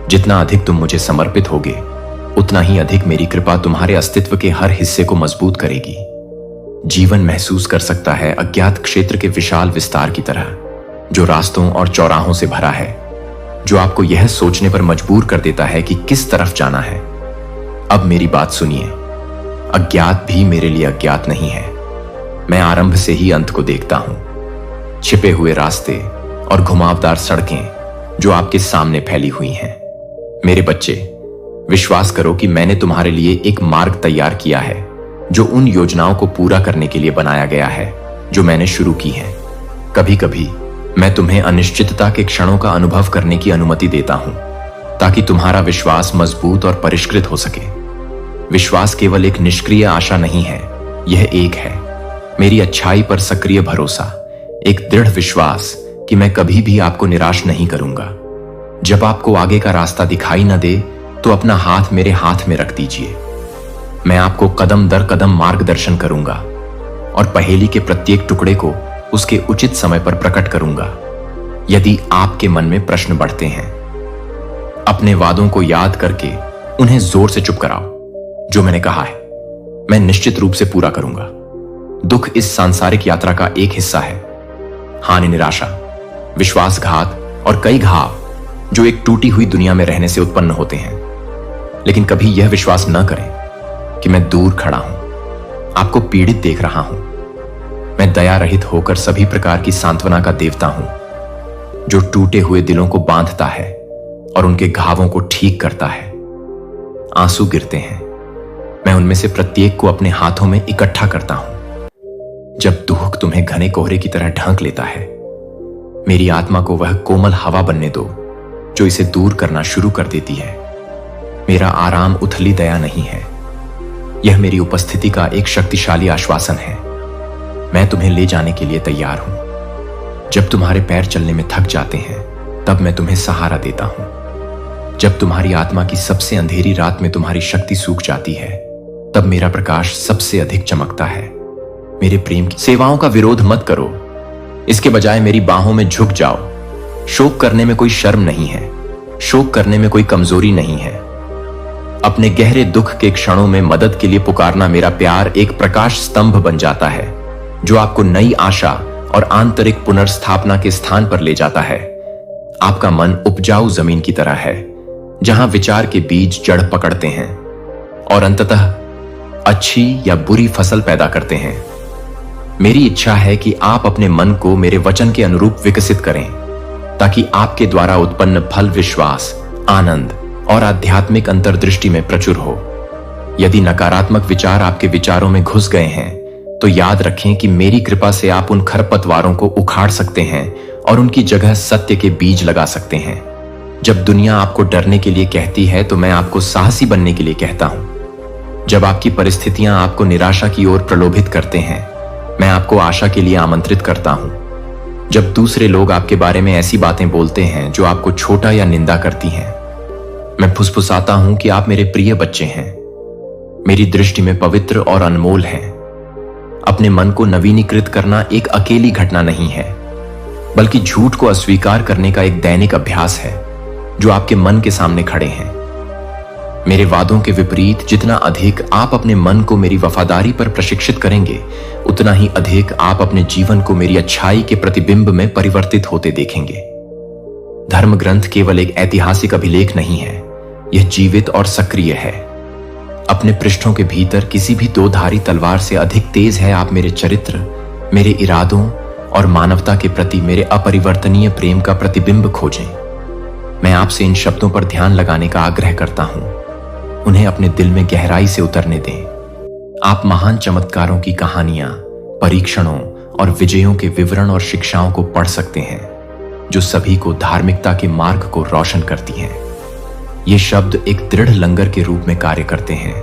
जितना अधिक तुम मुझे समर्पित होगे, उतना ही अधिक मेरी कृपा तुम्हारे अस्तित्व के हर हिस्से को मजबूत करेगी। जीवन महसूस कर सकता है अज्ञात क्षेत्र के विशाल विस्तार की तरह, जो रास्तों और चौराहों से भरा है, जो आपको यह सोचने पर मजबूर कर देता है कि किस तरफ जाना है। अब मेरी बात सुनिए, अज्ञात भी मेरे लिए अज्ञात नहीं है। मैं आरंभ से ही अंत को देखता हूं। छिपे हुए रास्ते और घुमावदार सड़कें जो आपके सामने फैली हुई हैं। मेरे बच्चे, विश्वास करो कि मैंने तुम्हारे लिए एक मार्ग तैयार किया है, जो उन योजनाओं को पूरा करने के लिए बनाया गया है जो मैंने शुरू की हैं। कभी कभी मैं तुम्हें अनिश्चितता के क्षणों का अनुभव करने की अनुमति देता हूं, ताकि तुम्हारा विश्वास मजबूत और परिष्कृत हो सके। विश्वास केवल एक निष्क्रिय आशा नहीं है, यह एक है मेरी अच्छाई पर सक्रिय भरोसा, एक दृढ़ विश्वास कि मैं कभी भी आपको निराश नहीं करूंगा। जब आपको आगे का रास्ता दिखाई न दे, तो अपना हाथ मेरे हाथ में रख दीजिए। मैं आपको कदम दर कदम मार्गदर्शन करूंगा और पहेली के प्रत्येक टुकड़े को उसके उचित समय पर प्रकट करूंगा। यदि आपके मन में प्रश्न बढ़ते हैं, अपने वादों को याद करके उन्हें जोर से चुप कराओ। जो मैंने कहा है मैं निश्चित रूप से पूरा करूंगा। दुख इस सांसारिक यात्रा का एक हिस्सा है। हानि, निराशा, विश्वासघात और कई घाव जो एक टूटी हुई दुनिया में रहने से उत्पन्न होते हैं। लेकिन कभी यह विश्वास न करें कि मैं दूर खड़ा हूं, आपको पीड़ित देख रहा हूं। मैं दया रहित होकर सभी प्रकार की सांत्वना का देवता हूं, जो टूटे हुए दिलों को बांधता है और उनके घावों को ठीक करता है। आंसू गिरते हैं, मैं उनमें से प्रत्येक को अपने हाथों में इकट्ठा करता हूं। जब दुख तुम्हें घने कोहरे की तरह ढांक लेता है, मेरी आत्मा को वह कोमल हवा बनने दो जो इसे दूर करना शुरू कर देती है। मेरा आराम उथली दया नहीं है, यह मेरी उपस्थिति का एक शक्तिशाली आश्वासन है। मैं तुम्हें ले जाने के लिए तैयार हूं। जब तुम्हारे पैर चलने में थक जाते हैं, तब मैं तुम्हें सहारा देता हूं। जब तुम्हारी आत्मा की सबसे अंधेरी रात में तुम्हारी शक्ति सूख जाती है, तब मेरा प्रकाश सबसे अधिक चमकता है। मेरे प्रेम की सेवाओं का विरोध मत करो, इसके बजाय मेरी बाहों में झुक जाओ। शोक करने में कोई शर्म नहीं है, शोक करने में कोई कमजोरी नहीं है। अपने गहरे दुख के क्षणों में मदद के लिए पुकारना मेरा प्यार एक प्रकाश स्तंभ बन जाता है, जो आपको नई आशा और आंतरिक पुनर्स्थापना के स्थान पर ले जाता है। आपका मन उपजाऊ जमीन की तरह है, जहां विचार के बीज जड़ पकड़ते हैं और अंततः अच्छी या बुरी फसल पैदा करते हैं। मेरी इच्छा है कि आप अपने मन को मेरे वचन के अनुरूप विकसित करें, ताकि आपके द्वारा उत्पन्न फल विश्वास, आनंद और आध्यात्मिक अंतर्दृष्टि में प्रचुर हो। यदि नकारात्मक विचार आपके विचारों में घुस गए हैं, तो याद रखें कि मेरी कृपा से आप उन खरपतवारों को उखाड़ सकते हैं और उनकी जगह सत्य के बीज लगा सकते हैं। जब दुनिया आपको डरने के लिए कहती है, तो मैं आपको साहसी बनने के लिए कहता हूं। जब आपकी परिस्थितियां आपको निराशा की ओर प्रलोभित करते हैं, मैं आपको आशा के लिए आमंत्रित करता हूं। जब दूसरे लोग आपके बारे में ऐसी बातें बोलते हैं जो आपको छोटा या निंदा करती हैं, मैं फुसफुसाता हूं कि आप मेरे प्रिय बच्चे हैं, मेरी दृष्टि में पवित्र और अनमोल हैं। अपने मन को नवीनीकृत करना एक अकेली घटना नहीं है, बल्कि झूठ को अस्वीकार करने का एक दैनिक अभ्यास है, जो आपके मन के सामने खड़े हैं। मेरे वादों के विपरीत जितना अधिक आप अपने मन को मेरी वफादारी पर प्रशिक्षित करेंगे, उतना ही अधिक आप अपने जीवन को मेरी अच्छाई के प्रतिबिंब में परिवर्तित होते देखेंगे। धर्म ग्रंथ केवल एक ऐतिहासिक अभिलेख नहीं है, यह जीवित और सक्रिय है। अपने पृष्ठों के भीतर किसी भी दो धारी तलवार से अधिक तेज है आप मेरे चरित्र, मेरे इरादों और मानवता के प्रति मेरे अपरिवर्तनीय प्रेम का प्रतिबिंब खोजें। मैं आपसे इन शब्दों पर ध्यान लगाने का आग्रह करता हूं, उन्हें अपने दिल में गहराई से उतरने दें। आप महान चमत्कारों की कहानियां, परीक्षणों और विजयों के विवरण और शिक्षाओं को पढ़ सकते हैं, जो सभी को धार्मिकता के मार्ग को रोशन करती हैं। ये शब्द एक दृढ़ लंगर के रूप में कार्य करते हैं,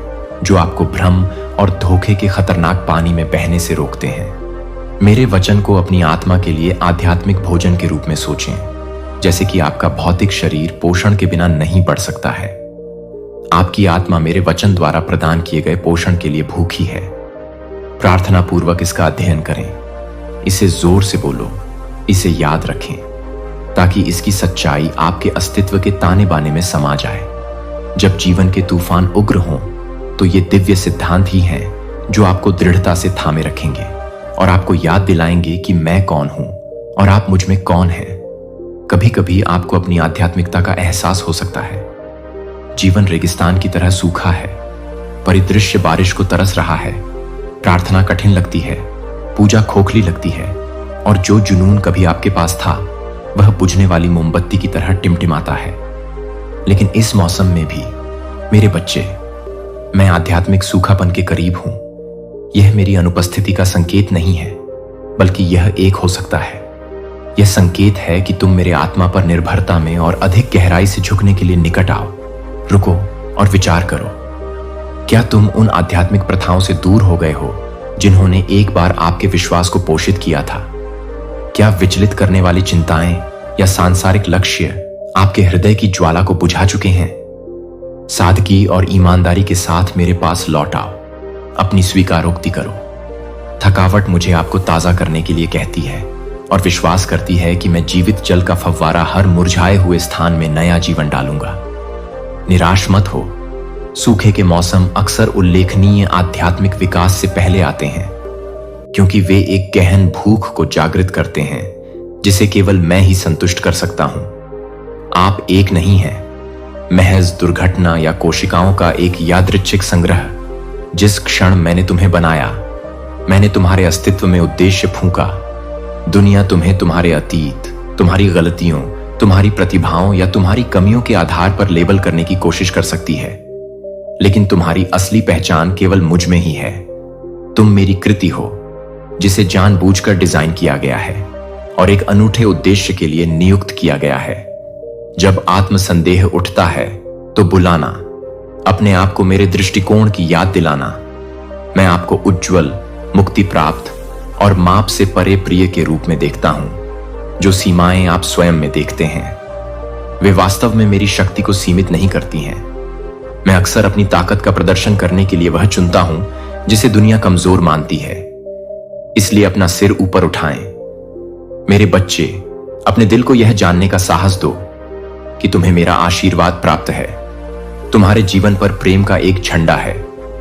जो आपको भ्रम और धोखे के खतरनाक पानी में बहने से रोकते हैं। मेरे वचन को अपनी आत्मा के लिए आध्यात्मिक भोजन के रूप में सोचें, जैसे कि आपका भौतिक शरीर पोषण के बिना नहीं बढ़ सकता है। आपकी आत्मा मेरे वचन द्वारा प्रदान किए गए पोषण के लिए भूखी है। प्रार्थना पूर्वक इसका अध्ययन करें, इसे जोर से बोलो, इसे याद रखें, ताकि इसकी सच्चाई आपके अस्तित्व के ताने बाने में समा जाए। जब जीवन के तूफान उग्र हों, तो ये दिव्य सिद्धांत ही हैं जो आपको दृढ़ता से थामे रखेंगे और आपको याद दिलाएंगे कि मैं कौन हूं और आप मुझ में कौन हैं। कभी कभी आपको अपनी आध्यात्मिकता का एहसास हो सकता है। जीवन रेगिस्तान की तरह सूखा है, परिदृश्य बारिश को तरस रहा है, प्रार्थना कठिन लगती है, पूजा खोखली लगती है, और जो जुनून कभी आपके पास था वह बुझने वाली मोमबत्ती की तरह टिमटिमाता है। लेकिन इस मौसम में भी मेरे बच्चे, मैं आध्यात्मिक सूखापन के करीब हूं। यह मेरी अनुपस्थिति का संकेत नहीं है, बल्कि यह एक हो सकता है। यह संकेत है कि तुम मेरे आत्मा पर निर्भरता में और अधिक गहराई से झुकने के लिए निकट आओ। रुको और विचार करो, क्या तुम उन आध्यात्मिक प्रथाओं से दूर हो गए हो जिन्होंने एक बार आपके विश्वास को पोषित किया था? क्या विचलित करने वाली चिंताएं या सांसारिक लक्ष्य आपके हृदय की ज्वाला को बुझा चुके हैं? सादगी और ईमानदारी के साथ मेरे पास लौट आओ, अपनी स्वीकारोक्ति करो। थकावट मुझे आपको ताजा करने के लिए कहती है और विश्वास करती है कि मैं जीवित जल का फव्वारा हर मुरझाए हुए स्थान में नया जीवन डालूंगा। निराश मत हो, सूखे के मौसम अक्सर उल्लेखनीय आध्यात्मिक विकास से पहले आते हैं, क्योंकि वे एक गहन भूख को जागृत करते हैं जिसे केवल मैं ही संतुष्ट कर सकता हूं। आप एक नहीं हैं, महज दुर्घटना या कोशिकाओं का एक यादृच्छिक संग्रह। जिस क्षण मैंने तुम्हें बनाया, मैंने तुम्हारे अस्तित्व में उद्देश्य फूंका। दुनिया तुम्हें तुम्हारे अतीत, तुम्हारी गलतियों, तुम्हारी प्रतिभाओं या तुम्हारी कमियों के आधार पर लेबल करने की कोशिश कर सकती है, लेकिन तुम्हारी असली पहचान केवल मुझ में ही है। तुम मेरी कृति हो, जिसे जानबूझकर डिजाइन किया गया है और एक अनूठे उद्देश्य के लिए नियुक्त किया गया है। जब आत्मसंदेह उठता है तो बुलाना, अपने आप को मेरे दृष्टिकोण की याद दिलाना। मैं आपको उज्जवल, मुक्ति प्राप्त और माप से परे प्रिय के रूप में देखता हूं, जो सीमाएं आप स्वयं में देखते हैं वे वास्तव में मेरी शक्ति को सीमित नहीं करती हैं। मैं अक्सर अपनी ताकत का प्रदर्शन करने के लिए वह चुनता हूं जिसे दुनिया कमजोर मानती है। इसलिए अपना सिर ऊपर उठाएं। मेरे बच्चे, अपने दिल को यह जानने का साहस दो कि तुम्हें मेरा आशीर्वाद प्राप्त है। तुम्हारे जीवन पर प्रेम का एक झंडा है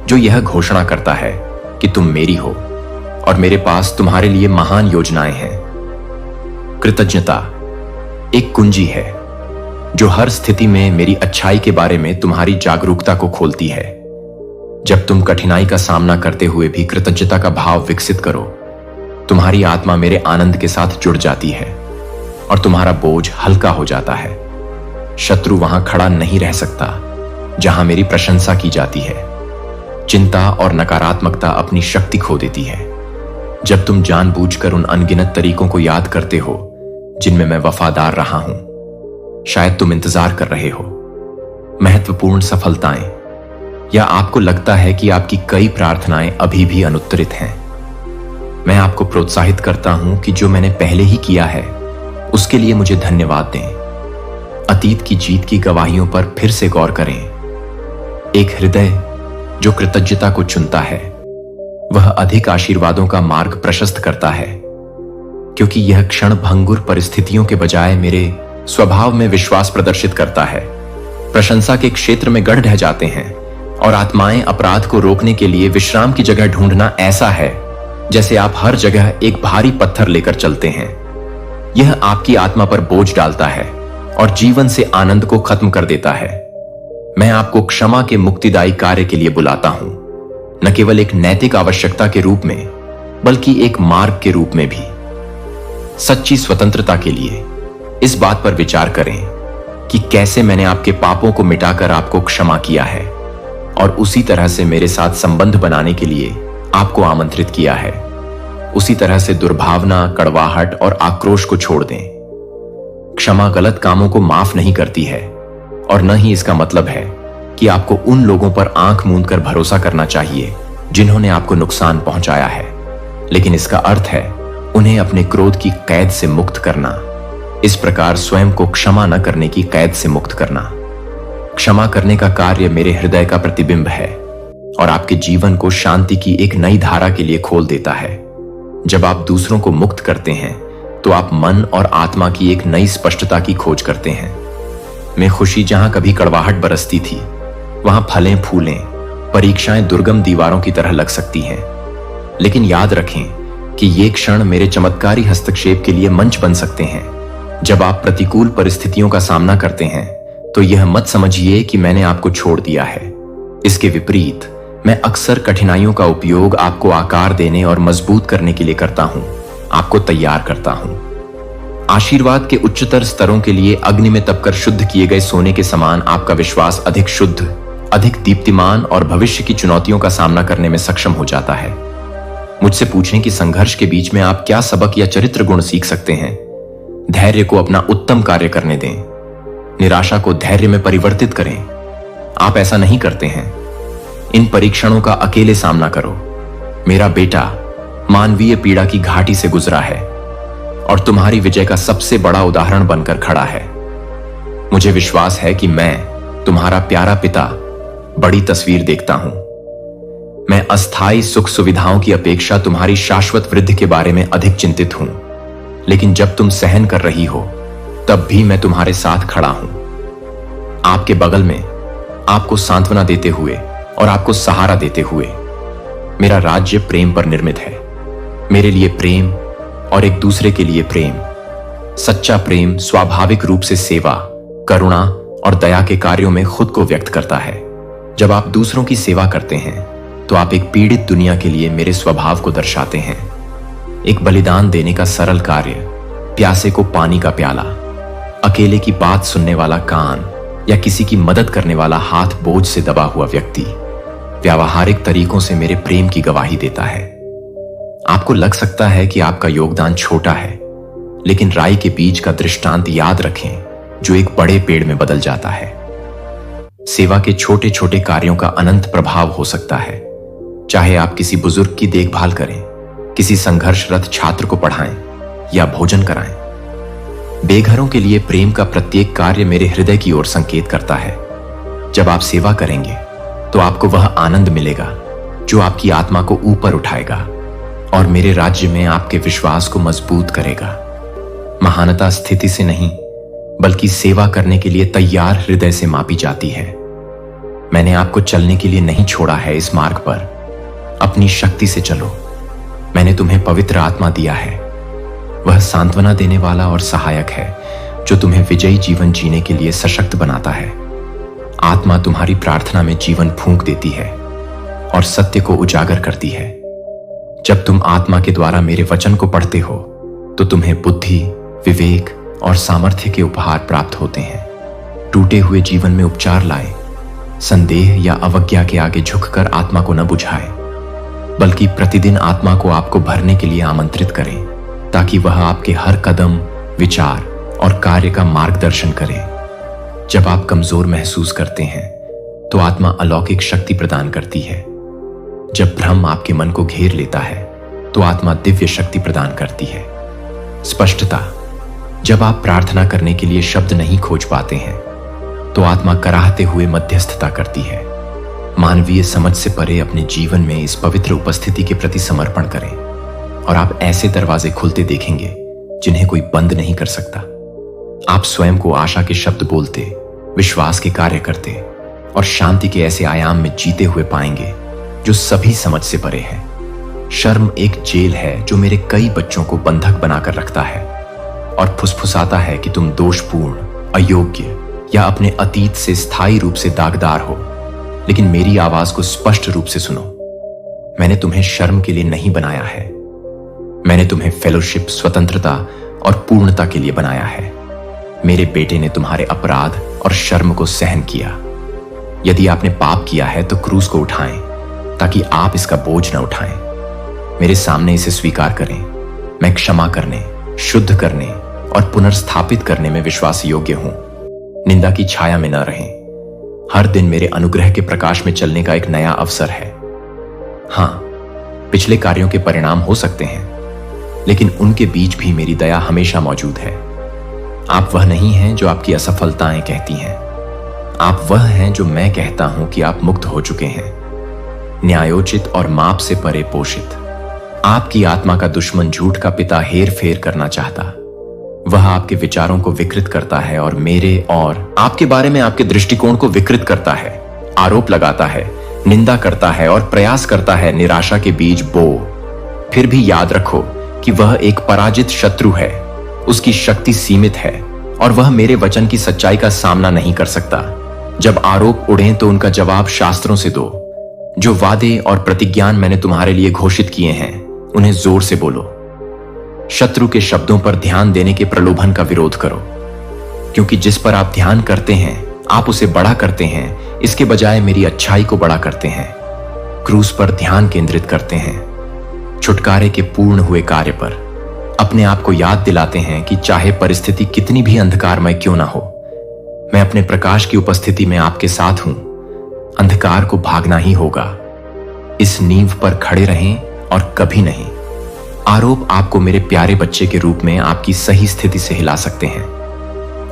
जो यह घोषणा करता है कि तुम मेरी हो और मेरे पास तुम्हारे लिए महान योजनाएं हैं। कृतज्ञता एक कुंजी है जो हर स्थिति में मेरी अच्छाई के बारे में तुम्हारी जागरूकता को खोलती है। जब तुम कठिनाई का सामना करते हुए भी कृतज्ञता का भाव विकसित करो, तुम्हारी आत्मा मेरे आनंद के साथ जुड़ जाती है और तुम्हारा बोझ हल्का हो जाता है। शत्रु वहां खड़ा नहीं रह सकता जहां मेरी प्रशंसा की जाती है। चिंता और नकारात्मकता अपनी शक्ति खो देती है जब तुम जानबूझकर उन अनगिनत तरीकों को याद करते हो जिनमें मैं वफादार रहा हूं। शायद तुम इंतजार कर रहे हो महत्वपूर्ण सफलताएं, या आपको लगता है कि आपकी कई प्रार्थनाएं अभी भी अनुत्तरित हैं। मैं आपको प्रोत्साहित करता हूं कि जो मैंने पहले ही किया है उसके लिए मुझे धन्यवाद दें। अतीत की जीत की गवाहियों पर फिर से गौर करें। एक हृदय जो कृतज्ञता को चुनता है वह अधिक आशीर्वादों का मार्ग प्रशस्त करता है, क्योंकि यह क्षण भंगुर परिस्थितियों के बजाय मेरे स्वभाव में विश्वास प्रदर्शित करता है। प्रशंसा के क्षेत्र में गढ़ ढह जाते हैं और आत्माएं अपराध को रोकने के लिए विश्राम की जगह ढूंढना ऐसा है जैसे आप हर जगह एक भारी पत्थर लेकर चलते हैं। यह आपकी आत्मा पर बोझ डालता है और जीवन से आनंद को खत्म कर देता है। मैं आपको क्षमा के मुक्तिदायी कार्य के लिए बुलाता हूं, न केवल एक नैतिक आवश्यकता के रूप में बल्कि एक मार्ग के रूप में भी। सच्ची स्वतंत्रता के लिए इस बात पर विचार करें कि कैसे मैंने आपके पापों को मिटाकर आपको क्षमा किया है और उसी तरह से मेरे साथ संबंध बनाने के लिए आपको आमंत्रित किया है। उसी तरह से दुर्भावना, कड़वाहट और आक्रोश को छोड़ दें। क्षमा गलत कामों को माफ नहीं करती है और न ही इसका मतलब है कि आपको उन लोगों पर आंख मूंद कर भरोसा करना चाहिए जिन्होंने आपको नुकसान पहुंचाया है, लेकिन इसका अर्थ है उन्हें अपने क्रोध की कैद से मुक्त करना। इस प्रकार स्वयं को क्षमा न करने की कैद से मुक्त करना। क्षमा करने का कार्य मेरे हृदय का प्रतिबिंब है और आपके जीवन को शांति की एक नई धारा के लिए खोल देता है। जब आप दूसरों को मुक्त करते हैं तो आप मन और आत्मा की एक नई स्पष्टता की खोज करते हैं। मैं खुशी जहां कभी कड़वाहट बरसती थी, वहां फलें फूलें, परीक्षाएं दुर्गम दीवारों की तरह लग सकती हैं, लेकिन याद रखें कि ये क्षण मेरे चमत्कारी हस्तक्षेप के लिए मंच बन सकते हैं। जब आप प्रतिकूल परिस्थितियों का सामना करते हैं तो यह मत समझिए कि मैंने आपको छोड़ दिया है। इसके विपरीत, मैं अक्सर कठिनाइयों का उपयोग आपको आकार देने और मजबूत करने के लिए करता हूं, आपको तैयार करता हूं। आशीर्वाद के उच्चतर स्तरों के लिए अग्नि में तपकर शुद्ध किए गए सोने के समान आपका विश्वास अधिक शुद्ध, अधिक दीप्तिमान और भविष्य की चुनौतियों का सामना करने में सक्षम हो जाता है। मुझसे पूछें कि संघर्ष के बीच में आप क्या सबक या चरित्र गुण सीख सकते हैं। धैर्य को अपना उत्तम कार्य करने दें। निराशा को धैर्य में परिवर्तित करें। आप ऐसा नहीं करते हैं। इन परीक्षणों का अकेले सामना करो। मेरा बेटा मानवीय पीड़ा की घाटी से गुजरा है और तुम्हारी विजय का सबसे बड़ा उदाहरण बनकर खड़ा है। मुझे विश्वास है कि मैं, तुम्हारा प्यारा पिता, बड़ी तस्वीर देखता हूं। मैं अस्थायी सुख सुविधाओं की अपेक्षा तुम्हारी शाश्वत वृद्धि के बारे में अधिक चिंतित हूं, लेकिन जब तुम सहन कर रही हो तब भी मैं तुम्हारे साथ खड़ा हूं। आपके बगल में आपको सांत्वना देते हुए और आपको सहारा देते हुए। मेरा राज्य प्रेम पर निर्मित है। मेरे लिए प्रेम और एक दूसरे के लिए प्रेम। सच्चा प्रेम स्वाभाविक रूप से सेवा, करुणा और दया के कार्यों में खुद को व्यक्त करता है। जब आप दूसरों की सेवा करते हैं तो आप एक पीड़ित दुनिया के लिए मेरे स्वभाव को दर्शाते हैं। एक बलिदान देने का सरल कार्य, प्यासे को पानी का प्याला, अकेले की बात सुनने वाला कान या किसी की मदद करने वाला हाथ बोझ से दबा हुआ व्यक्ति व्यावहारिक तरीकों से मेरे प्रेम की गवाही देता है। आपको लग सकता है कि आपका योगदान छोटा है, लेकिन राई के बीज का दृष्टांत याद रखें जो एक बड़े पेड़ में बदल जाता है। सेवा के छोटे छोटे कार्यों का अनंत प्रभाव हो सकता है। चाहे आप किसी बुजुर्ग की देखभाल करें, किसी संघर्षरत छात्र को पढ़ाएं या भोजन कराएं। बेघरों के लिए प्रेम का प्रत्येक कार्य मेरे हृदय की ओर संकेत करता है। जब आप सेवा करेंगे तो आपको वह आनंद मिलेगा जो आपकी आत्मा को ऊपर उठाएगा और मेरे राज्य में आपके विश्वास को मजबूत करेगा। महानता स्थिति से नहीं, बल्कि सेवा करने के लिए तैयार हृदय से मापी जाती है। मैंने आपको चलने के लिए नहीं छोड़ा है इस मार्ग पर। अपनी शक्ति से चलो। मैंने तुम्हें पवित्र आत्मा दिया है। वह सांत्वना देने वाला और सहायक है जो तुम्हें विजयी जीवन जीने के लिए सशक्त बनाता है। आत्मा तुम्हारी प्रार्थना में जीवन फूंक देती है और सत्य को उजागर करती है। जब तुम आत्मा के द्वारा मेरे वचन को पढ़ते हो तो तुम्हें बुद्धि, विवेक और सामर्थ्य के उपहार प्राप्त होते हैं। टूटे हुए जीवन में उपचार लाए। संदेह या अवज्ञा के आगे झुककर आत्मा को न बुझाए, बल्कि प्रतिदिन आत्मा को आपको भरने के लिए आमंत्रित करें, ताकि वह आपके हर कदम, विचार और कार्य का मार्गदर्शन करे। जब आप कमजोर महसूस करते हैं तो आत्मा अलौकिक शक्ति प्रदान करती है। जब भ्रम आपके मन को घेर लेता है तो आत्मा दिव्य शक्ति प्रदान करती है। स्पष्टता। जब आप प्रार्थना करने के लिए शब्द नहीं खोज पाते हैं तो आत्मा कराहते हुए मध्यस्थता करती है। मानवीय समझ से परे अपने जीवन में इस पवित्र उपस्थिति के प्रति समर्पण करें और आप ऐसे दरवाजे खुलते देखेंगे जिन्हें कोई बंद नहीं कर सकता। आप स्वयं को आशा के शब्द बोलते, विश्वास के कार्य करते और शांति के ऐसे आयाम में जीते हुए पाएंगे जो सभी समझ से परे है। शर्म एक जेल है जो मेरे कई बच्चों को बंधक बनाकर रखता है और फुसफुसाता है कि तुम दोषपूर्ण, अयोग्य या अपने अतीत से स्थायी रूप से दागदार हो। लेकिन मेरी आवाज को स्पष्ट रूप से सुनो। मैंने तुम्हें शर्म के लिए नहीं बनाया है। मैंने तुम्हें फेलोशिप, स्वतंत्रता और पूर्णता के लिए बनाया है। मेरे बेटे ने तुम्हारे अपराध और शर्म को सहन किया। यदि आपने पाप किया है तो क्रूस को उठाएं ताकि आप इसका बोझ न उठाएं। मेरे सामने इसे स्वीकार करें। मैं क्षमा करने, शुद्ध करने और पुनर्स्थापित करने में विश्वास योग्य हूं। निंदा की छाया में न रहें। हर दिन मेरे अनुग्रह के प्रकाश में चलने का एक नया अवसर है। हां, पिछले कार्यों के परिणाम हो सकते हैं, लेकिन उनके बीच भी मेरी दया हमेशा मौजूद है। आप वह नहीं हैं जो आपकी असफलताएं कहती हैं। आप वह हैं जो मैं कहता हूं कि आप मुक्त हो चुके हैं, न्यायोचित और माप से परे पोषित। आपकी आत्मा का दुश्मन, झूठ का पिता, हेर फेर करना चाहता। वह आपके विचारों को विकृत करता है और मेरे और आपके बारे में आपके दृष्टिकोण को विकृत करता है। आरोप लगाता है, निंदा करता है और प्रयास करता है निराशा के बीज बो। फिर भी याद रखो कि वह एक पराजित शत्रु है। उसकी शक्ति सीमित है और वह मेरे वचन की सच्चाई का सामना नहीं कर सकता। जब आरोप उड़ें तो उनका जवाब शास्त्रों से दो। जो वादे और प्रतिज्ञान मैंने तुम्हारे लिए घोषित किए हैं उन्हें जोर से बोलो। शत्रु के शब्दों पर ध्यान देने के प्रलोभन का विरोध करो, क्योंकि जिस पर आप ध्यान करते हैं आप उसे बड़ा करते हैं, इसके बजाय मेरी अच्छाई को बड़ा करते हैं। क्रूस पर ध्यान केंद्रित करते हैं, छुटकारे के पूर्ण हुए कार्य पर। अपने आप को याद दिलाते हैं कि चाहे परिस्थिति कितनी भी अंधकारमय क्यों ना हो, मैं अपने प्रकाश की उपस्थिति में आपके साथ हूं। अंधकार को भागना ही होगा। इस नींव पर खड़े रहें और कभी नहीं। आरोप आपको मेरे प्यारे बच्चे के रूप में आपकी सही स्थिति से हिला सकते हैं।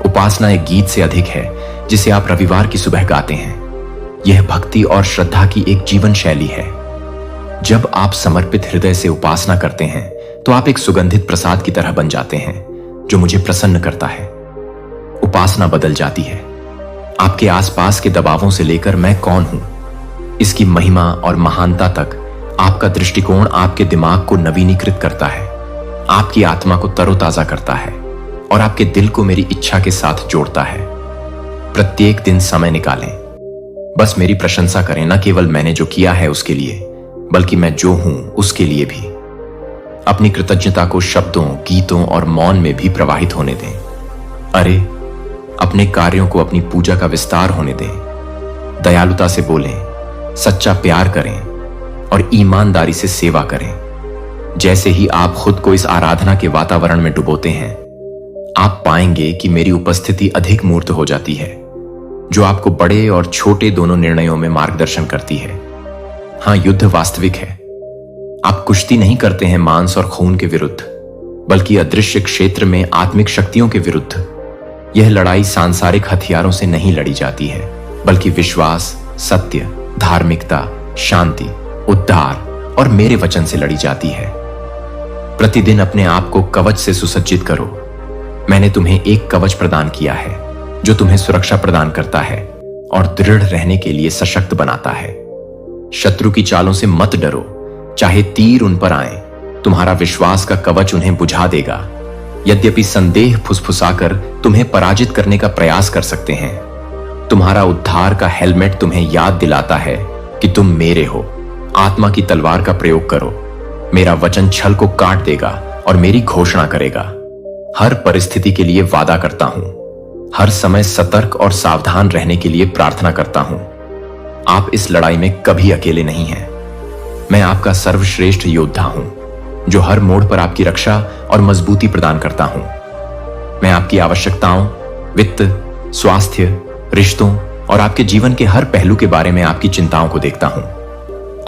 उपासना एक गीत से अधिक है जिसे आप रविवार की सुबह गाते हैं। यह भक्ति और श्रद्धा की एक जीवन शैली है। जब आप समर्पित हृदय से उपासना करते हैं तो आप एक सुगंधित प्रसाद की तरह बन जाते हैं जो मुझे प्रसन्न करता है। उपासना बदल जाती है। आपके आसपास के दबावों से लेकर मैं कौन हूं, इसकी महिमा और महानता तक आपका दृष्टिकोण आपके दिमाग को नवीनीकृत करता है, आपकी आत्मा को तरोताजा करता है और आपके दिल को मेरी इच्छा के साथ जोड़ता है। प्रत्येक दिन समय निकालें, बस मेरी प्रशंसा करें, न केवल मैंने जो किया है उसके लिए, बल्कि मैं जो हूं उसके लिए भी। अपनी कृतज्ञता को शब्दों, गीतों और मौन में भी प्रवाहित होने दें। अरे, अपने कार्यों को अपनी पूजा का विस्तार होने दें। दयालुता से बोलें, सच्चा प्यार करें और ईमानदारी से सेवा करें। जैसे ही आप खुद को इस आराधना के वातावरण में डुबोते हैं, आप पाएंगे कि मेरी उपस्थिति अधिक मूर्त हो जाती है, जो आपको बड़े और छोटे दोनों निर्णयों में मार्गदर्शन करती है। हां, युद्ध वास्तविक है। आप कुश्ती नहीं करते हैं मांस और खून के विरुद्ध, बल्कि अदृश्य क्षेत्र में आत्मिक शक्तियों के विरुद्ध। यह लड़ाई सांसारिक हथियारों से नहीं लड़ी जाती है, बल्कि विश्वास, सत्य, धार्मिकता, शांति, उद्धार और मेरे वचन से लड़ी जाती है। प्रतिदिन अपने आप को कवच से सुसज्जित करो। मैंने तुम्हें एक कवच प्रदान किया है जो तुम्हें सुरक्षा प्रदान करता है और दृढ़ रहने के लिए सशक्त बनाता है। शत्रु की चालों से मत डरो, चाहे तीर उन पर आए, तुम्हारा विश्वास का कवच उन्हें बुझा देगा। यद्यपि संदेह फुसफुसाकर तुम्हें पराजित करने का प्रयास कर सकते हैं, तुम्हारा उद्धार का हेलमेट तुम्हें याद दिलाता है कि तुम मेरे हो। आत्मा की तलवार का प्रयोग करो। मेरा वचन छल को काट देगा और मेरी घोषणा करेगा। हर परिस्थिति के लिए वादा करता हूं, हर समय सतर्क और सावधान रहने के लिए प्रार्थना करता हूं। आप इस लड़ाई में कभी अकेले नहीं हैं। मैं आपका सर्वश्रेष्ठ योद्धा हूं, जो हर मोड़ पर आपकी रक्षा और मजबूती प्रदान करता हूं। मैं आपकी आवश्यकताओं, वित्त, स्वास्थ्य, रिश्तों और आपके जीवन के हर पहलू के बारे में आपकी चिंताओं को देखता हूं।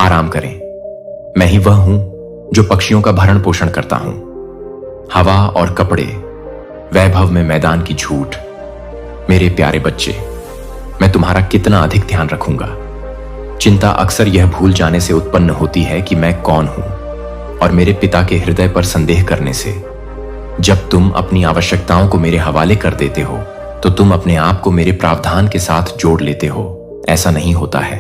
आराम करें, मैं ही वह हूं जो पक्षियों का भरण पोषण करता हूं। हवा और कपड़े, वैभव में मैदान की झूठ। मेरे प्यारे बच्चे, मैं तुम्हारा कितना अधिक ध्यान रखूंगा। चिंता अक्सर यह भूल जाने से उत्पन्न होती है कि मैं कौन हूं, और मेरे पिता के हृदय पर संदेह करने से। जब तुम अपनी आवश्यकताओं को मेरे हवाले कर देते हो, तो तुम अपने आप को मेरे प्रावधान के साथ जोड़ लेते हो। ऐसा नहीं होता है।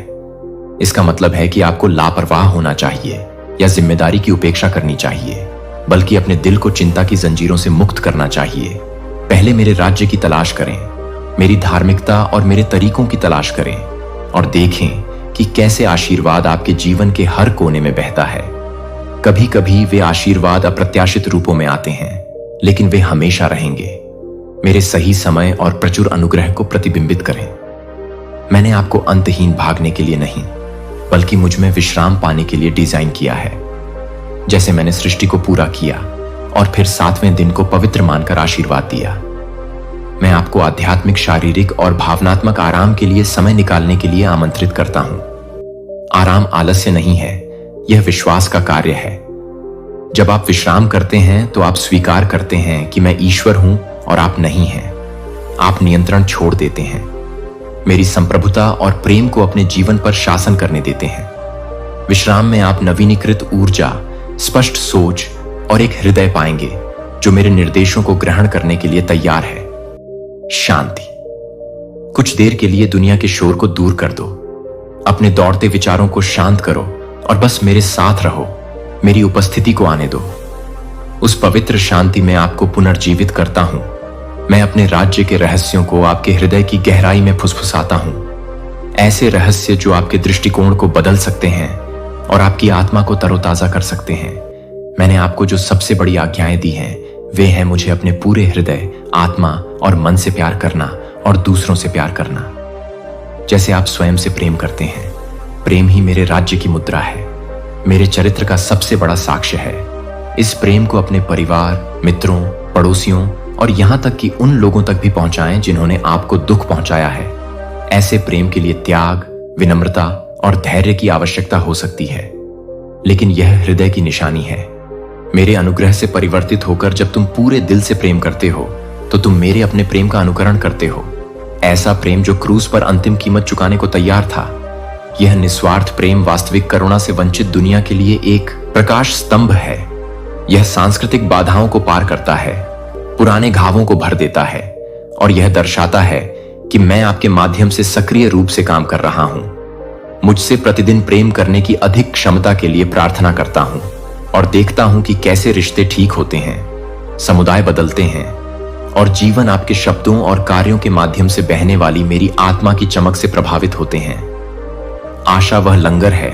इसका मतलब है कि आपको लापरवाह होना चाहिए या जिम्मेदारी की उपेक्षा करनी चाहिए, बल्कि अपने दिल को चिंता की जंजीरों से मुक्त करना चाहिए। पहले मेरे राज्य की तलाश करें, मेरी धार्मिकता और मेरे तरीकों की तलाश करें, और देखें कि कैसे आशीर्वाद आपके जीवन के हर कोने में बहता है। कभी कभी वे आशीर्वाद अप्रत्याशित रूपों में आते हैं, लेकिन वे हमेशा रहेंगे। मेरे सही समय और प्रचुर अनुग्रह को प्रतिबिंबित करें। मैंने आपको अंतहीन भागने के लिए नहीं, बल्कि मुझ में विश्राम पाने के लिए डिजाइन किया है। जैसे मैंने सृष्टि को पूरा किया और फिर 7वें दिन को पवित्र मानकर आशीर्वाद दिया, मैं आपको आध्यात्मिक, शारीरिक और भावनात्मक आराम के लिए समय निकालने के लिए आमंत्रित करता हूं। आराम आलस्य नहीं है, यह विश्वास का कार्य है। जब आप विश्राम करते हैं तो आप स्वीकार करते हैं कि मैं ईश्वर हूं और आप नहीं हैं। आप नियंत्रण छोड़ देते हैं, मेरी संप्रभुता और प्रेम को अपने जीवन पर शासन करने देते हैं। विश्राम में आप नवीनीकृत ऊर्जा, स्पष्ट सोच और एक हृदय पाएंगे जो मेरे निर्देशों को ग्रहण करने के लिए तैयार है। शांति। कुछ देर के लिए दुनिया के शोर को दूर कर दो, अपने दौड़ते विचारों को शांत करो और बस मेरे साथ रहो। मेरी उपस्थिति को आने दो। उस पवित्र शांति में आपको पुनर्जीवित करता हूं। मैं अपने राज्य के रहस्यों को आपके हृदय की गहराई में फुसफुसाता हूं, ऐसे रहस्य जो आपके दृष्टिकोण को बदल सकते हैं और आपकी आत्मा को तरोताजा कर सकते हैं। मैंने आपको जो सबसे बड़ी आज्ञाएं दी हैं, वे हैं मुझे अपने पूरे हृदय, आत्मा और मन से प्यार करना और दूसरों से प्यार करना जैसे आप स्वयं से प्रेम करते हैं। प्रेम ही मेरे राज्य की मुद्रा है, मेरे चरित्र का सबसे बड़ा साक्ष्य है। इस प्रेम को अपने परिवार, मित्रों, पड़ोसियों और यहां तक कि उन लोगों तक भी पहुंचाएं जिन्होंने आपको दुख पहुंचाया है। ऐसे प्रेम के लिए त्याग, विनम्रता और धैर्य की आवश्यकता हो सकती है, लेकिन यह हृदय की निशानी है। मेरे अनुग्रह से परिवर्तित होकर जब तुम पूरे दिल से प्रेम करते हो, तो तुम मेरे अपने प्रेम का अनुकरण करते हो। ऐसा प्रेम जो क्रूस पर अंतिम कीमत चुकाने को तैयार था। यह निस्वार्थ प्रेम वास्तविक करुणा से वंचित दुनिया के लिए एक प्रकाश स्तंभ है। यह सांस्कृतिक बाधाओं को पार करता है, पुराने घावों को भर देता है और यह दर्शाता है कि मैं आपके माध्यम से सक्रिय रूप से काम कर रहा हूं। मुझसे प्रतिदिन प्रेम करने की अधिक क्षमता के लिए प्रार्थना करता हूं और देखता हूं कि कैसे रिश्ते ठीक होते हैं, समुदाय बदलते हैं और जीवन आपके शब्दों और कार्यों के माध्यम से बहने वाली मेरी आत्मा की चमक से प्रभावित होते हैं। आशा वह लंगर है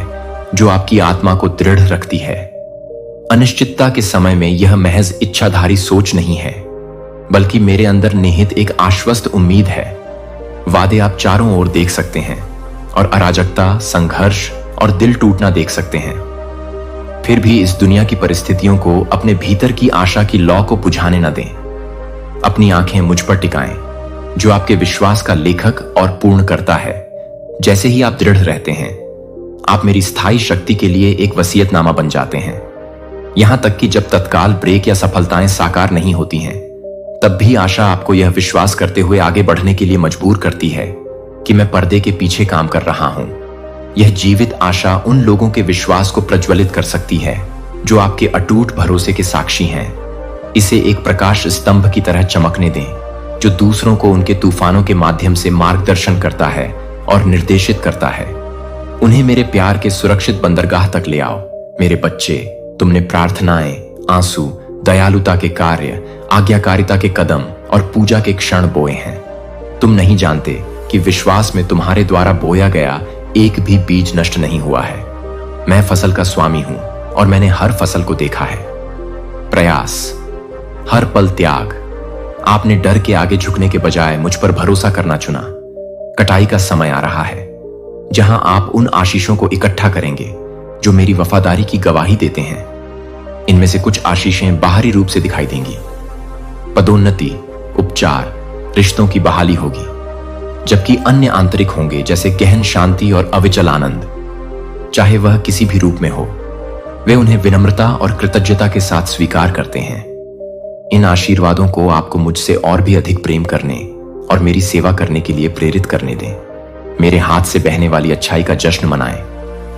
जो आपकी आत्मा को दृढ़ रखती है। अनिश्चितता के समय में यह महज इच्छाधारी सोच नहीं है, बल्कि मेरे अंदर निहित एक आश्वस्त उम्मीद है। वादे आप चारों ओर देख सकते हैं और अराजकता, संघर्ष और दिल टूटना देख सकते हैं। फिर भी इस दुनिया की परिस्थितियों को अपने भीतर की आशा की लौ को बुझाने न दें। अपनी आंखें मुझ पर टिकाएं, जो आपके विश्वास का लेखक और पूर्ण करता है। जैसे ही आप दृढ़ रहते हैं, आप मेरी स्थायी शक्ति के लिए एक वसीयतनामा बन जाते हैं। यहां तक कि जब तत्काल ब्रेक या सफलताएं साकार नहीं होती हैं, तब भी आशा आपको यह विश्वास करते हुए आगे बढ़ने के लिए मजबूर करती है कि मैं पर्दे के पीछे काम कर रहा हूं। यह जीवित आशा उन लोगों के विश्वास को प्रज्वलित कर सकती है जो आपके अटूट भरोसे के साक्षी हैं। इसे एक प्रकाश स्तंभ की तरह चमकने दें, जो दूसरों को उनके तूफानों के माध्यम से मार्गदर्शन करता है और निर्देशित करता है। उन्हें मेरे प्यार के सुरक्षित बंदरगाह तक ले आओ। मेरे बच्चे, तुमने प्रार्थनाएं, आंसू, दयालुता के कार्य, आज्ञाकारिता के कदम और पूजा के क्षण बोए हैं। तुम नहीं जानते कि विश्वास में तुम्हारे द्वारा बोया गया एक भी बीज नष्ट नहीं हुआ है। मैं फसल का स्वामी हूं और मैंने हर फसल को देखा है। प्रयास, हर पल त्याग। आपने डर के आगे झुकने के बजाय मुझ पर भरोसा करना चुना। कटाई का समय आ रहा है, जहां आप उन आशीषों को इकट्ठा करेंगे जो मेरी वफादारी की गवाही देते हैं। इनमें से कुछ आशीषें बाहरी रूप से दिखाई देंगी। पदोन्नति, उपचार, रिश्तों की बहाली होगी, जबकि अन्य आंतरिक होंगे, जैसे गहन शांति और अविचल आनंद। चाहे वह किसी भी रूप में हो, वे उन्हें विनम्रता और कृतज्ञता के साथ स्वीकार करते हैं। इन आशीर्वादों को आपको मुझसे और भी अधिक प्रेम करने और मेरी सेवा करने के लिए प्रेरित करने दें। मेरे हाथ से बहने वाली अच्छाई का जश्न मनाएं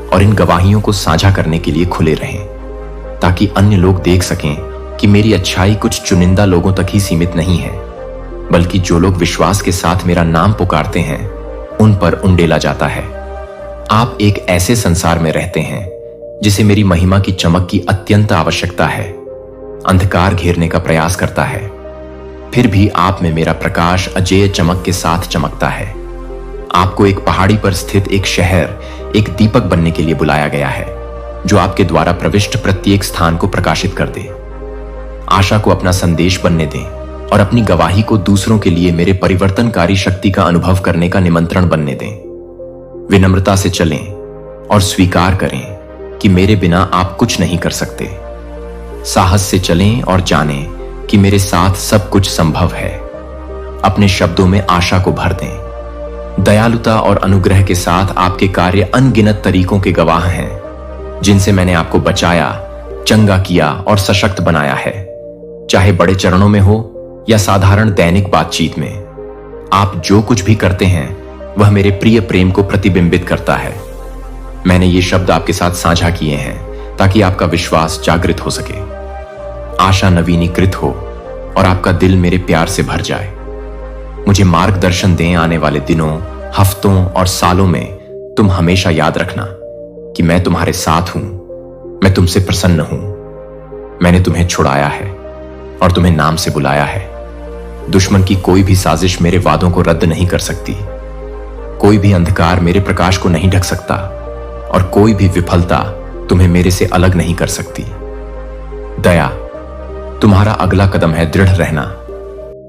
और इन गवाहियों को साझा करने के लिए खुले रहें, ताकि अन्य लोग देख सकें कि मेरी अच्छाई कुछ चुनिंदा लोगों तक ही सीमित नहीं है, बल्कि जो लोग विश्वास के साथ मेरा नाम पुकारते हैं, उन पर उंडेला जाता है। आप एक ऐसे संसार में रहते हैं जिसे मेरी महिमा की चमक की अत्यंत आवश्यकता है। अंधकार घेरने का प्रयास करता है, फिर भी आप में मेरा प्रकाश अजेय चमक के साथ चमकता है। आपको एक पहाड़ी पर स्थित एक शहर, एक दीपक बनने के लिए बुलाया गया है, जो आपके द्वारा प्रविष्ट प्रत्येक स्थान को प्रकाशित कर दे। आशा को अपना संदेश बनने दें और अपनी गवाही को दूसरों के लिए मेरे परिवर्तनकारी शक्ति का अनुभव करने का निमंत्रण बनने दें। विनम्रता से चलें और स्वीकार करें कि मेरे बिना आप कुछ नहीं कर सकते। साहस से चलें और जानें कि मेरे साथ सब कुछ संभव है। अपने शब्दों में आशा को भर दें। दयालुता और अनुग्रह के साथ आपके कार्य अनगिनत तरीकों के गवाह हैं, जिनसे मैंने आपको बचाया, चंगा किया और सशक्त बनाया है। चाहे बड़े चरणों में हो या साधारण दैनिक बातचीत में, आप जो कुछ भी करते हैं वह मेरे प्रिय प्रेम को प्रतिबिंबित करता है। मैंने ये शब्द आपके साथ साझा किए हैं ताकि आपका विश्वास जागृत हो सके, आशा नवीनीकृत हो और आपका दिल मेरे प्यार से भर जाए। मुझे मार्गदर्शन दें। आने वाले दिनों, हफ्तों और सालों में तुम हमेशा याद रखना कि मैं तुम्हारे साथ हूं, मैं तुमसे प्रसन्न हूं। मैंने तुम्हें छुड़ाया है और तुम्हें नाम से बुलाया है। दुश्मन की कोई भी साजिश मेरे वादों को रद्द नहीं कर सकती। कोई भी अंधकार मेरे प्रकाश को नहीं ढक सकता और कोई भी विफलता तुम्हें मेरे से अलग नहीं कर सकती। दया, तुम्हारा अगला कदम है दृढ़ रहना,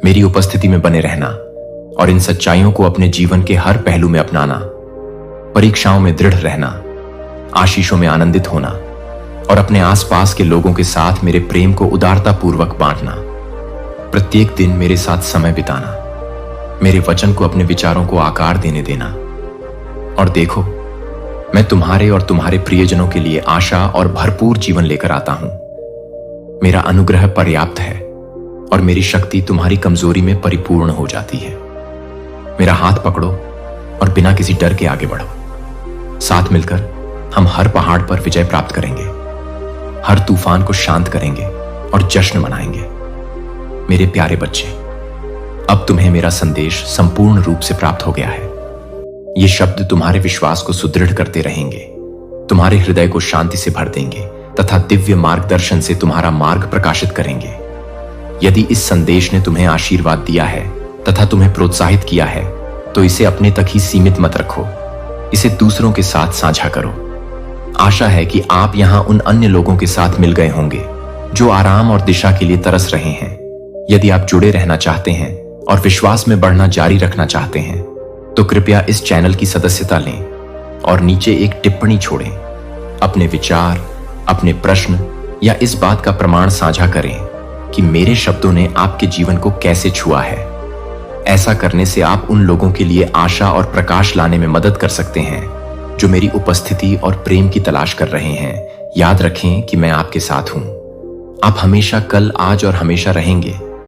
मेरी उपस्थिति में बने रहना और इन सच्चाइयों को अपने जीवन के हर पहलू में अपनाना। परीक्षाओं में दृढ़ रहना, आशीषों में आनंदित होना और अपने आसपास के लोगों के साथ मेरे प्रेम को उदारता पूर्वक बांटना। प्रत्येक दिन मेरे साथ समय बिताना, मेरे वचन को अपने विचारों को आकार देने देना। और देखो, मैं तुम्हारे और तुम्हारे प्रियजनों के लिए आशा और भरपूर जीवन लेकर आता हूं। मेरा अनुग्रह पर्याप्त है और मेरी शक्ति तुम्हारी कमजोरी में परिपूर्ण हो जाती है। मेरा हाथ पकड़ो और बिना किसी डर के आगे बढ़ो। साथ मिलकर हम हर पहाड़ पर विजय प्राप्त करेंगे, हर तूफान को शांत करेंगे और जश्न मनाएंगे। मेरे प्यारे बच्चे, अब तुम्हें मेरा संदेश संपूर्ण रूप से प्राप्त हो गया है। ये शब्द तुम्हारे विश्वास को सुदृढ़ करते रहेंगे, तुम्हारे हृदय को शांति से भर देंगे तथा दिव्य मार्गदर्शन से तुम्हारा मार्ग प्रकाशित करेंगे। यदि इस संदेश ने तुम्हें आशीर्वाद दिया है तथा तुम्हें प्रोत्साहित किया है, तो इसे अपने तक ही सीमित मत रखो, इसे दूसरों के साथ साझा करो। आशा है कि आप यहां उन अन्य लोगों के साथ मिल गए होंगे जो आराम और दिशा के लिए तरस रहे हैं। यदि आप जुड़े रहना चाहते हैं और विश्वास में बढ़ना जारी रखना चाहते हैं, तो कृपया इस चैनल की सदस्यता लें और नीचे एक टिप्पणी छोड़ें। अपने विचार, अपने प्रश्न या इस बात का प्रमाण साझा करें कि मेरे शब्दों ने आपके जीवन को कैसे छुआ है। ऐसा करने से आप उन लोगों के लिए आशा और प्रकाश लाने में मदद कर सकते हैं जो मेरी उपस्थिति और प्रेम की तलाश कर रहे हैं। याद रखें कि मैं आपके साथ हूं। आप हमेशा कल, आज और हमेशा रहेंगे।